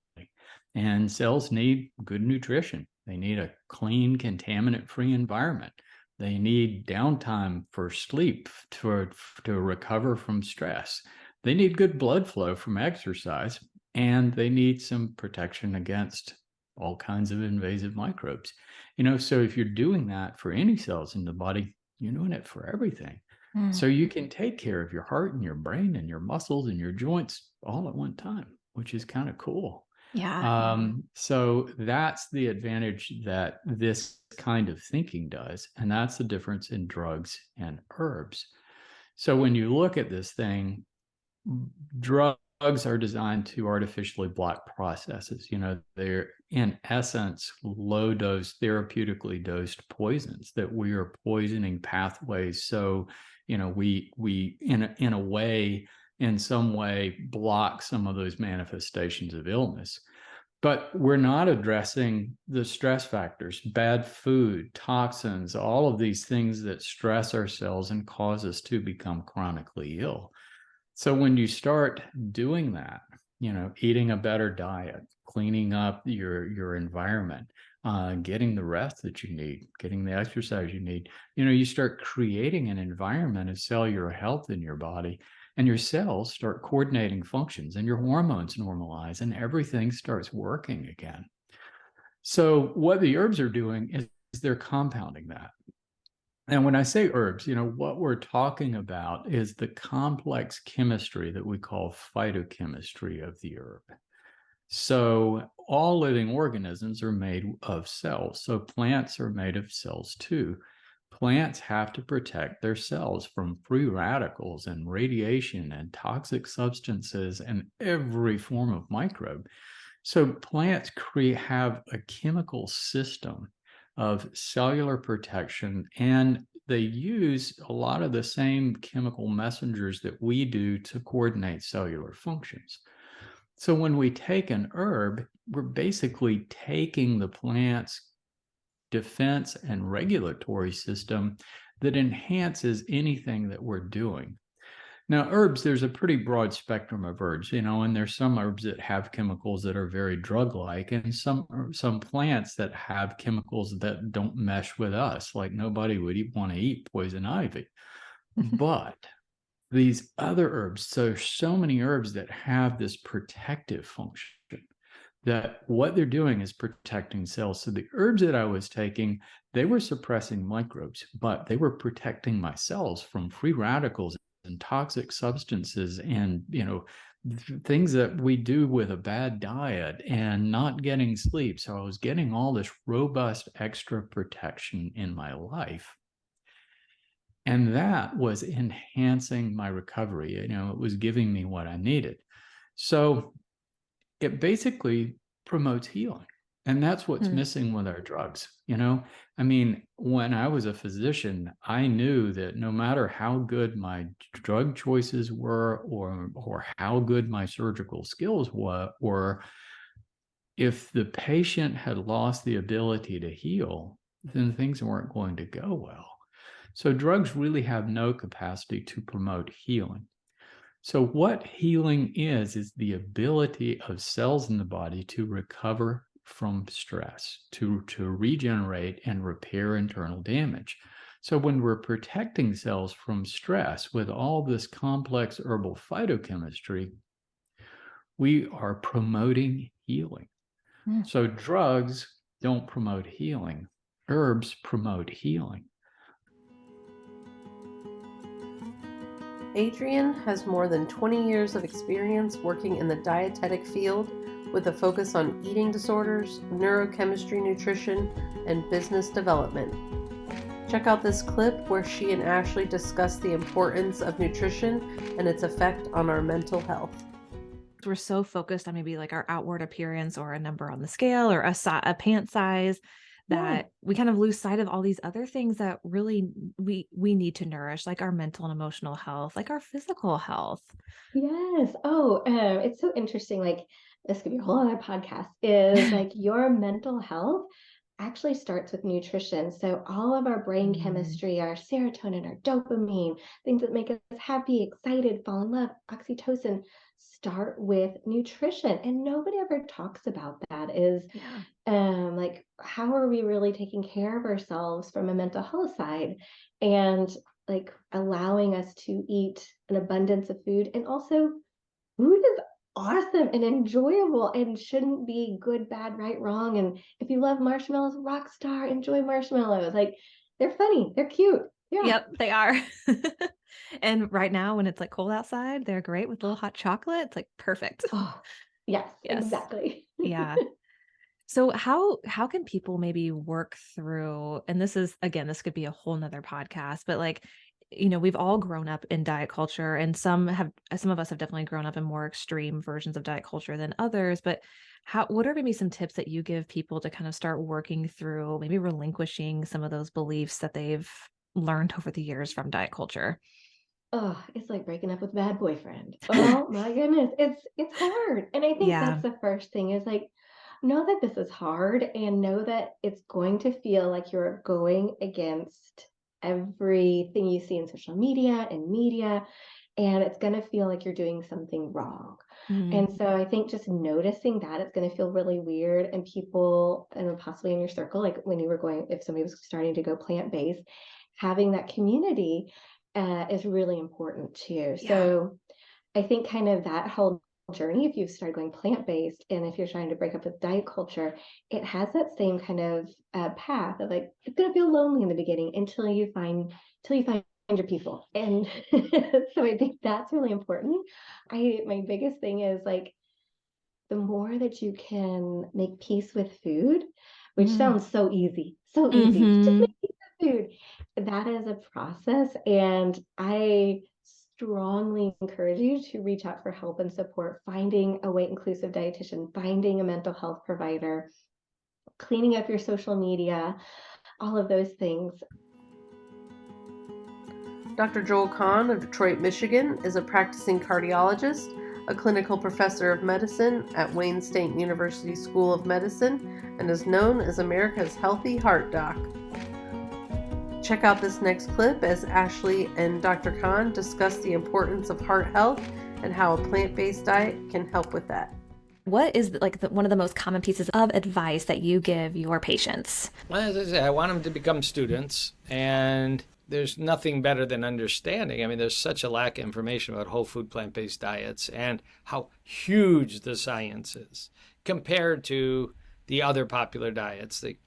And cells need good nutrition. They need a clean, contaminant-free environment. They need downtime for sleep, to recover from stress. They need good blood flow from exercise, and they need some protection against all kinds of invasive microbes. So if you're doing that for any cells in the body, you're doing it for everything. So you can take care of your heart and your brain and your muscles and your joints all at one time, which is kind of cool. Yeah. So that's the advantage that this kind of thinking does. And that's the difference in drugs and herbs. So when you look at this thing, drugs are designed to artificially block processes. They're in essence low dose, therapeutically dosed poisons that we are poisoning pathways. So, we in a way, in some way, block some of those manifestations of illness. But we're not addressing the stress factors, bad food, toxins, all of these things that stress our cells and cause us to become chronically ill. So when you start doing that, eating a better diet, cleaning up your environment, getting the rest that you need, getting the exercise you need, you start creating an environment of cellular health in your body, and your cells start coordinating functions, and your hormones normalize, and everything starts working again. So what the herbs are doing is they're compounding that. And when I say herbs, what we're talking about is the complex chemistry that we call phytochemistry of the herb. So all living organisms are made of cells. So plants are made of cells too. Plants have to protect their cells from free radicals and radiation and toxic substances and every form of microbe. So plants have a chemical system of cellular protection, and they use a lot of the same chemical messengers that we do to coordinate cellular functions. So when we take an herb, we're basically taking the plant's defense and regulatory system that enhances anything that we're doing. Now, herbs, there's a pretty broad spectrum of herbs, and there's some herbs that have chemicals that are very drug-like, and some plants that have chemicals that don't mesh with us, like nobody would want to eat poison ivy. But these other herbs, so many herbs that have this protective function, that what they're doing is protecting cells. So the herbs that I was taking, they were suppressing microbes, but they were protecting my cells from free radicals and toxic substances and, things that we do with a bad diet and not getting sleep. So I was getting all this robust extra protection in my life. And that was enhancing my recovery. It was giving me what I needed. So it basically promotes healing. And that's what's missing with our drugs. When I was a physician, I knew that no matter how good my drug choices were or how good my surgical skills were, if the patient had lost the ability to heal, then things weren't going to go well. So drugs really have no capacity to promote healing. So what healing is the ability of cells in the body to recover from stress, to regenerate and repair internal damage. So when we're protecting cells from stress with all this complex herbal phytochemistry, we are promoting healing. So drugs don't promote healing. Herbs promote healing. Adrian has more than 20 years of experience working in the dietetic field with a focus on eating disorders, neurochemistry, nutrition, and business development. Check out this clip where she and Ashley discuss the importance of nutrition and its effect on our mental health. We're so focused on maybe like our outward appearance or a number on the scale or a pant size that we kind of lose sight of all these other things that really we need to nourish, like our mental and emotional health, like our physical health. Yes. Oh, it's so interesting. Like this could be a whole other podcast. Is like your mental health actually starts with nutrition. So all of our brain chemistry, our serotonin, our dopamine, things that make us happy, excited, fall in love, oxytocin, start with nutrition. And nobody ever talks about that is like, how are we really taking care of ourselves from a mental health side, and like allowing us to eat an abundance of food. And also, food is awesome and enjoyable and shouldn't be good, bad, right, wrong. And if you love marshmallows, rock star, enjoy marshmallows. Like, they're funny, they're cute. Yeah. Yep, they are. And right now, when it's like cold outside, they're great with a little hot chocolate. It's like perfect. Oh, yes, Yes. exactly. Yeah. So how can people maybe work through, and this is, again, this could be a whole nother podcast, but like, we've all grown up in diet culture, and some of us have definitely grown up in more extreme versions of diet culture than others. But what are maybe some tips that you give people to kind of start working through, maybe relinquishing some of those beliefs that they've learned over the years from diet culture? Oh, it's like breaking up with a bad boyfriend. Oh my goodness. It's hard. And I think Yeah. that's the first thing is like, know that this is hard and know that it's going to feel like you're going against everything you see in social media and media, and it's going to feel like you're doing something wrong. And so I think just noticing that it's going to feel really weird, and people, and possibly in your circle, like when you were going, if somebody was starting to go plant-based, having that community is really important too. Yeah. So I think kind of that whole journey, if you've started going plant-based and if you're trying to break up with diet culture, it has that same kind of path of like, it's going to feel lonely in the beginning until you find your people. And so I think that's really important. My biggest thing is like, the more that you can make peace with food, which sounds so easy, just make peace with food. That is a process, and I strongly encourage you to reach out for help and support, finding a weight inclusive dietitian, finding a mental health provider, cleaning up your social media, all of those things. Dr. Joel Kahn of Detroit, Michigan is a practicing cardiologist, a clinical professor of medicine at Wayne State University School of Medicine, and is known as America's Healthy Heart Doc. Check out this next clip as Ashley and Dr. Kahn discuss the importance of heart health and how a plant-based diet can help with that. What is like one of the most common pieces of advice that you give your patients? Well, as I say, I want them to become students, and there's nothing better than understanding. I mean, there's such a lack of information about whole food plant-based diets and how huge the science is compared to the other popular diets, the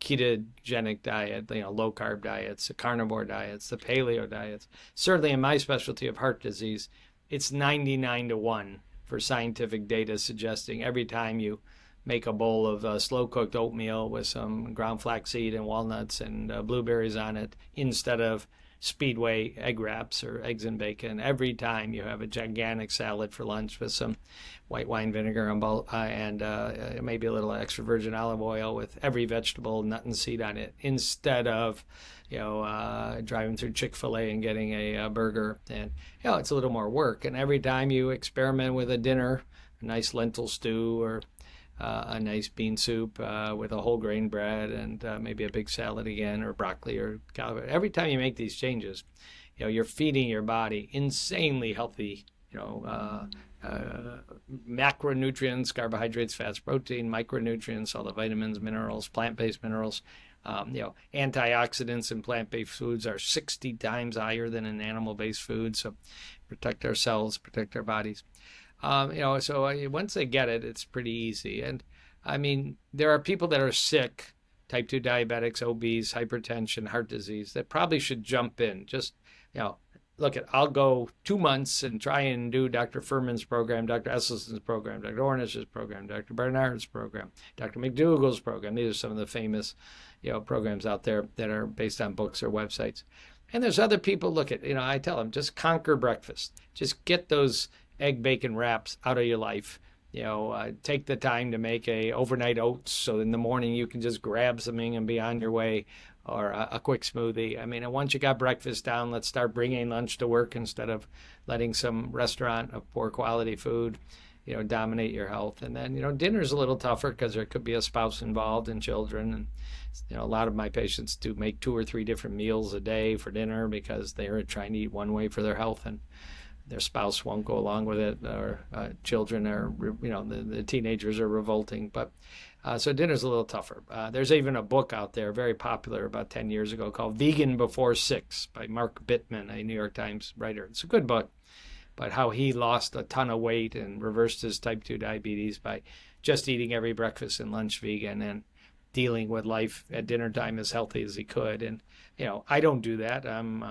ketogenic diet, low carb diets, the carnivore diets, the paleo diets. Certainly in my specialty of heart disease, it's 99-1 for scientific data suggesting every time you make a bowl of slow cooked oatmeal with some ground flaxseed and walnuts and blueberries on it instead of Speedway egg wraps or eggs and bacon, every time you have a gigantic salad for lunch with some white wine vinegar and maybe a little extra virgin olive oil with every vegetable, nut and seed on it, instead of driving through Chick-fil-A and getting a burger. And it's a little more work. And every time you experiment with a dinner, a nice lentil stew or a nice bean soup with a whole grain bread and maybe a big salad again, or broccoli or cauliflower. Every time you make these changes, you're feeding your body insanely healthy, macronutrients, carbohydrates, fats, protein, micronutrients, all the vitamins, minerals, plant-based minerals. Antioxidants in plant-based foods are 60 times higher than in animal-based foods. So protect ourselves, protect our bodies. So once they get it, it's pretty easy. And I mean, there are people that are sick, type 2 diabetics, obese, hypertension, heart disease, that probably should jump in. Just, look, I'll go 2 months and try and do Dr. Furman's program, Dr. Esselstyn's program, Dr. Ornish's program, Dr. Bernard's program, Dr. McDougall's program. These are some of the famous, programs out there that are based on books or websites. And there's other people, look at, I tell them, just conquer breakfast. Just get those egg bacon wraps out of your life. Take the time to make a overnight oats so in the morning you can just grab something and be on your way, or a quick smoothie. I mean, once you got breakfast down, let's start bringing lunch to work instead of letting some restaurant of poor quality food. dominate your health. And then, dinner's a little tougher because there could be a spouse involved and children. And, a lot of my patients do make 2 or 3 different meals a day for dinner because they're trying to eat one way for their health, and their spouse won't go along with it, or children are, the teenagers are revolting. But so dinner's a little tougher. There's even a book out there, very popular about 10 years ago, called Vegan Before 6 by Mark Bittman, a New York Times writer. It's a good book, but how he lost a ton of weight and reversed his type 2 diabetes by just eating every breakfast and lunch vegan and dealing with life at dinner time as healthy as he could. And, I don't do that. I'm,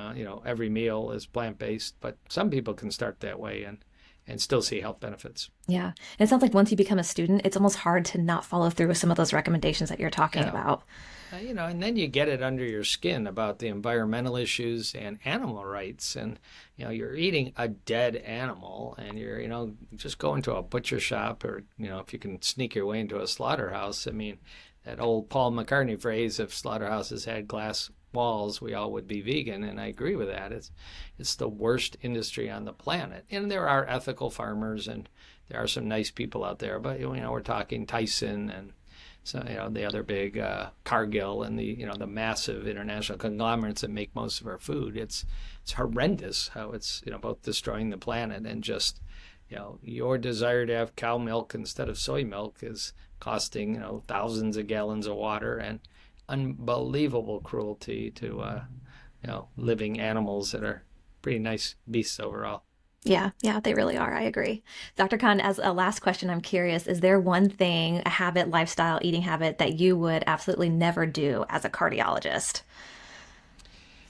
every meal is plant-based, but some people can start that way and still see health benefits. Yeah. And it sounds like once you become a student, it's almost hard to not follow through with some of those recommendations that you're talking about. And then you get it under your skin about the environmental issues and animal rights. And, you're eating a dead animal, and you're, just going to a butcher shop, or, if you can sneak your way into a slaughterhouse. I mean, that old Paul McCartney phrase, if slaughterhouses had glass walls, we all would be vegan. And I agree with that. It's the worst industry on the planet. And there are ethical farmers, and there are some nice people out there. But, we're talking Tyson and, so, the other big Cargill and the massive international conglomerates that make most of our food. It's horrendous how it's, both destroying the planet and just, your desire to have cow milk instead of soy milk is costing, thousands of gallons of water, and unbelievable cruelty to, living animals that are pretty nice beasts overall. Yeah, they really are. I agree. Dr. Khan, as a last question, I'm curious, is there one thing, a habit, lifestyle, eating habit that you would absolutely never do as a cardiologist?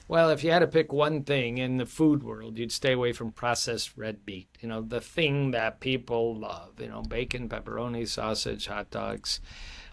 Well, if you had to pick one thing in the food world, you'd stay away from processed red meat. The thing that people love, bacon, pepperoni, sausage, hot dogs,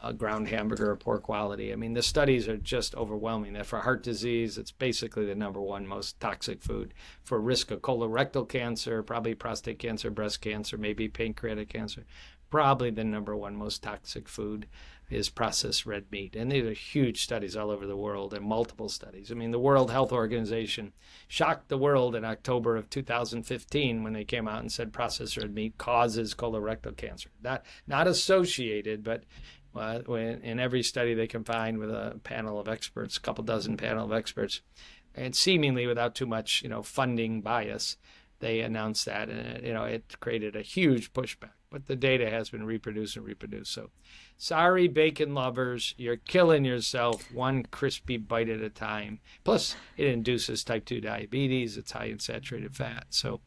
a ground hamburger of poor quality. I mean, the studies are just overwhelming that for heart disease, it's basically the #1 most toxic food. For risk of colorectal cancer, probably prostate cancer, breast cancer, maybe pancreatic cancer, probably the #1 most toxic food is processed red meat. And these are huge studies all over the world, and multiple studies. I mean, the World Health Organization shocked the world in October of 2015 when they came out and said processed red meat causes colorectal cancer. Not associated, but in every study they can find with a panel of experts, a couple dozen panel of experts, and seemingly without too much, funding bias, they announced that, and it created a huge pushback. But the data has been reproduced. So, sorry, bacon lovers, you're killing yourself one crispy bite at a time. Plus, it induces type 2 diabetes. It's high in saturated fat. So,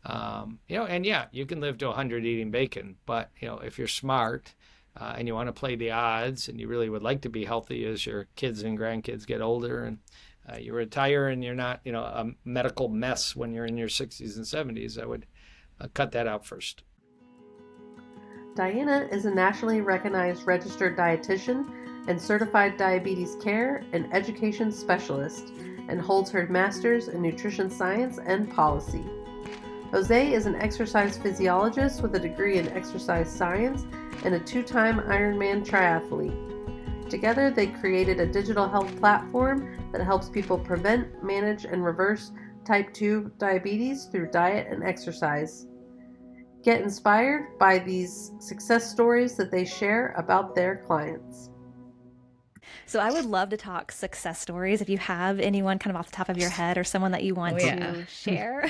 and yeah, you can live to 100 eating bacon, but if you're smart, and you want to play the odds, and you really would like to be healthy as your kids and grandkids get older, and you retire and you're not, a medical mess when you're in your 60s and 70s, I would cut that out first. Diana is a nationally recognized registered dietitian and certified diabetes care and education specialist, and holds her master's in nutrition science and policy. Jose is an exercise physiologist with a degree in exercise science and a 2-time Ironman triathlete. Together, they created a digital health platform that helps people prevent, manage, and reverse type 2 diabetes through diet and exercise. Get inspired by these success stories that they share about their clients. So I would love to talk success stories. If you have anyone kind of off the top of your head, or someone that you want to share.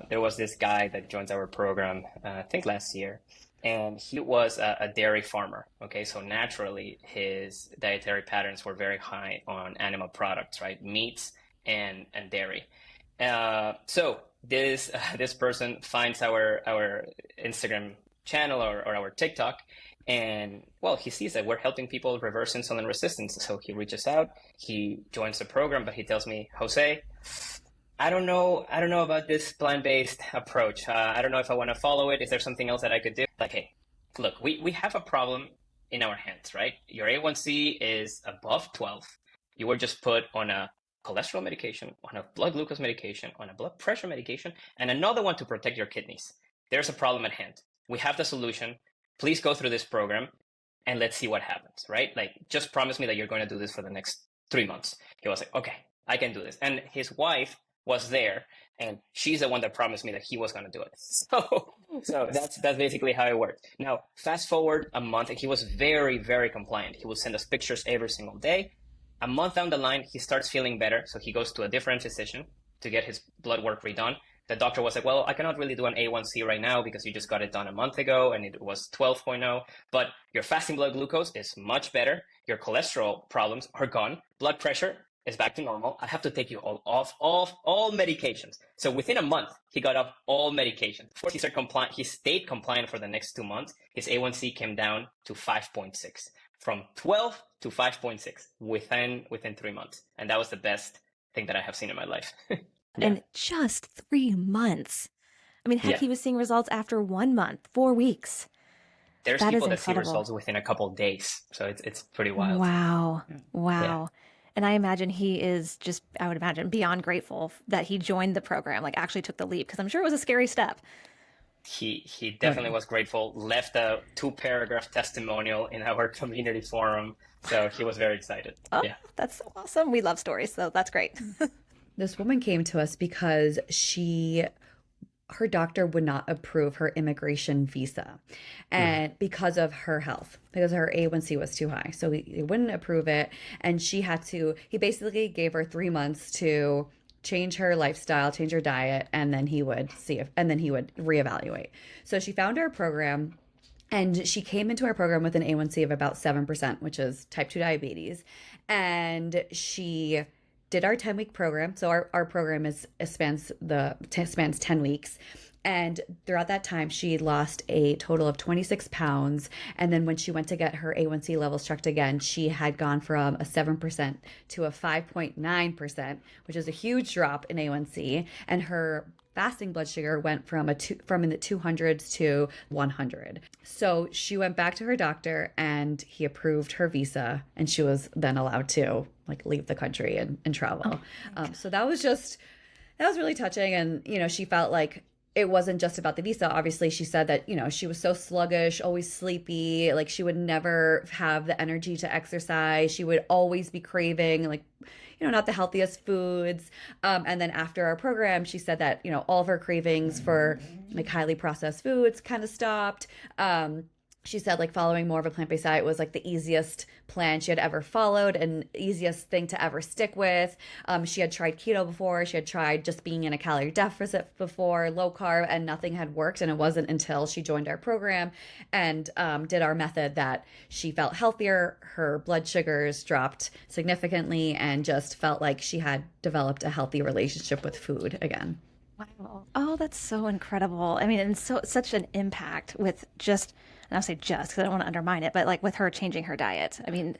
There was this guy that joins our program, I think last year, and he was a dairy farmer. Okay, so naturally his dietary patterns were very high on animal products, right? Meats and dairy. So this person finds our Instagram channel or our TikTok, and well, he sees that we're helping people reverse insulin resistance. So he reaches out, he joins the program, but he tells me, Jose, I don't know about this plant-based approach. I don't know if I want to follow it. Is there something else that I could do? Like, hey, look, we have a problem in our hands, right? Your A1C is above 12. You were just put on a cholesterol medication, on a blood glucose medication, on a blood pressure medication, and another one to protect your kidneys. There's a problem at hand. We have the solution. Please go through this program and let's see what happens, right? Like, just promise me that you're going to do this for the next 3 months. He was like, okay, I can do this. And his wife was there, and she's the one that promised me that he was going to do it. So that's basically how it worked. Now, fast forward a month, and he was very, very compliant. He would send us pictures every single day. A month down the line, he starts feeling better, so he goes to a different physician to get his blood work redone. The doctor was like, well, I cannot really do an A1C right now because you just got it done a month ago and it was 12.0, but your fasting blood glucose is much better. Your cholesterol problems are gone. Blood pressure is back to normal. I have to take you off all medications. So within a month, he got off all medications. Of course, he stayed compliant for the next 2 months. His A1C came down to 5.6, from 12 to 5.6 within 3 months. And that was the best thing that I have seen in my life. Yeah. And just 3 months. I mean, heck, he was seeing results after 1 month, 4 weeks. There's people that see results within a couple of days. So it's pretty wild. Wow. Yeah. And I imagine he is just, I would imagine, beyond grateful that he joined the program, like actually took the leap, because I'm sure it was a scary step. He definitely was grateful, left a 2-paragraph testimonial in our community forum. So he was very excited. Oh, that's so awesome. We love stories, so that's great. This woman came to us because her doctor would not approve her immigration visa, and because of her health, because her A1C was too high. So he wouldn't approve it. And he basically gave her 3 months to change her lifestyle, change her diet, and then he would reevaluate. So she found our program, and she came into our program with an A1C of about 7%, which is type 2 diabetes. And she did our 10-week program. So our program spans 10 weeks. And throughout that time, she lost a total of 26 pounds. And then when she went to get her A1C levels checked again, she had gone from a 7% to a 5.9%, which is a huge drop in A1C. And her fasting blood sugar went from in the 200s to 100. So she went back to her doctor and he approved her visa, and she was then allowed to leave the country and travel. So that was really touching. And, she felt like it wasn't just about the visa. Obviously, she said that, she was so sluggish, always sleepy, she would never have the energy to exercise. She would always be craving, not the healthiest foods. And then after our program, she said that, all of her cravings for highly processed foods kind of stopped. She said following more of a plant-based diet was the easiest plan she had ever followed and easiest thing to ever stick with. She had tried keto before. She had tried just being in a calorie deficit before, low carb, and nothing had worked. And it wasn't until she joined our program and did our method that she felt healthier. Her blood sugars dropped significantly and just felt like she had developed a healthy relationship with food again. Wow. Oh, that's so incredible. I mean, and such an impact with and I'll say just because I don't want to undermine it, but with her changing her diet. I mean,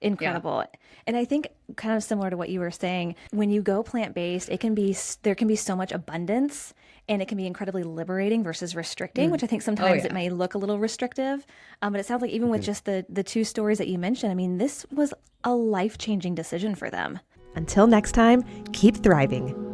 incredible. Yeah. And I think kind of similar to what you were saying, when you go plant-based, there can be so much abundance, and it can be incredibly liberating versus restricting, which I think sometimes it may look a little restrictive. But it sounds like even with just the 2 stories that you mentioned, I mean, this was a life-changing decision for them. Until next time, keep thriving.